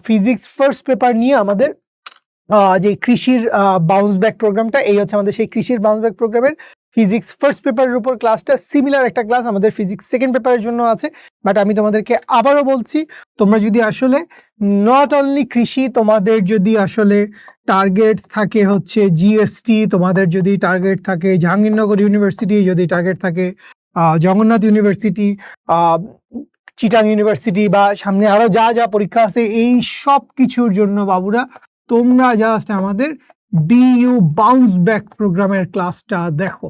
ফিজিক্স ফার্স্ট পেপার নিয়ে আমাদের যে কৃষির বাউন্স ব্যাক প্রোগ্রামটা। এই হচ্ছে আমাদের সেই কৃষির বাউন্স ব্যাক প্রোগ্রামের ফিজিক্স ফার্স্ট পেপারের উপর ক্লাসটা। সিমিলার একটা ক্লাস আমাদের ফিজিক্স সেকেন্ড পেপারের জন্য আছে, বাট আমি তোমাদেরকে আবারও বলছি, তোমরা যদি আসলে নট অনলি কৃষি, তোমাদের যদি আসলে টার্গেট থাকে হচ্ছে জিএসটি, তোমাদের যদি টার্গেট থাকে জাহাঙ্গীরনগর ইউনিভার্সিটি, যদি টার্গেট থাকে জগন্নাথ ইউনিভার্সিটি, চিটাং ইউনিভার্সিটি, বা সামনে আরো যা যা পরীক্ষা আছে, এই সব কিছুর জন্য বাবুরা তোমরা জাস্ট আমাদের ডিইউ বাউন্স ব্যাক প্রোগ্রামের ক্লাসটা দেখো।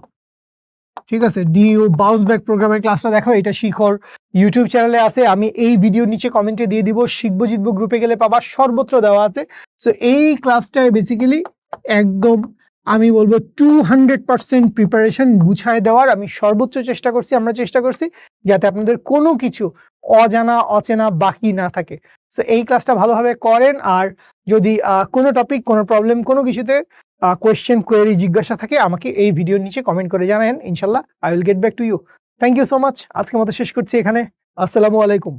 ঠিক আছে, ডিইউ বাউন্স ব্যাক প্রোগ্রামের ক্লাসটা দেখো। এটা শিখর ইউটিউব চ্যানেলে আছে, আমি এই ভিডিওর নিচে কমেন্টে দিয়ে দিব। শিখবো জিতবো গ্রুপে গেলে পাবা, সর্বত্র দেওয়া আছে। সো এই ক্লাসটায় বেসিক্যালি একদম আমি বলবো 200% প্রিপারেশন গুছায় দেওয়ার আমি সর্বোচ্চ চেষ্টা করছি, আমরা চেষ্টা করছি যাতে আপনাদের কোনো কিছু অজানা অচেনা বাকি না থাকে। সো এই ক্লাসটা ভালোভাবে করেন। আর যদি কোনো টপিক, কোনো প্রবলেম, কোনো কিছুতে কোয়েশ্চেন, কোয়েরি, জিজ্ঞাসা থাকে আমাকে এই ভিডিওর নিচে কমেন্ট করে জানান। ইনশাল্লাহ I will get back to you. Thank you so much. আজকের মতো শেষ করছি এখানে। আসসালামু আলাইকুম।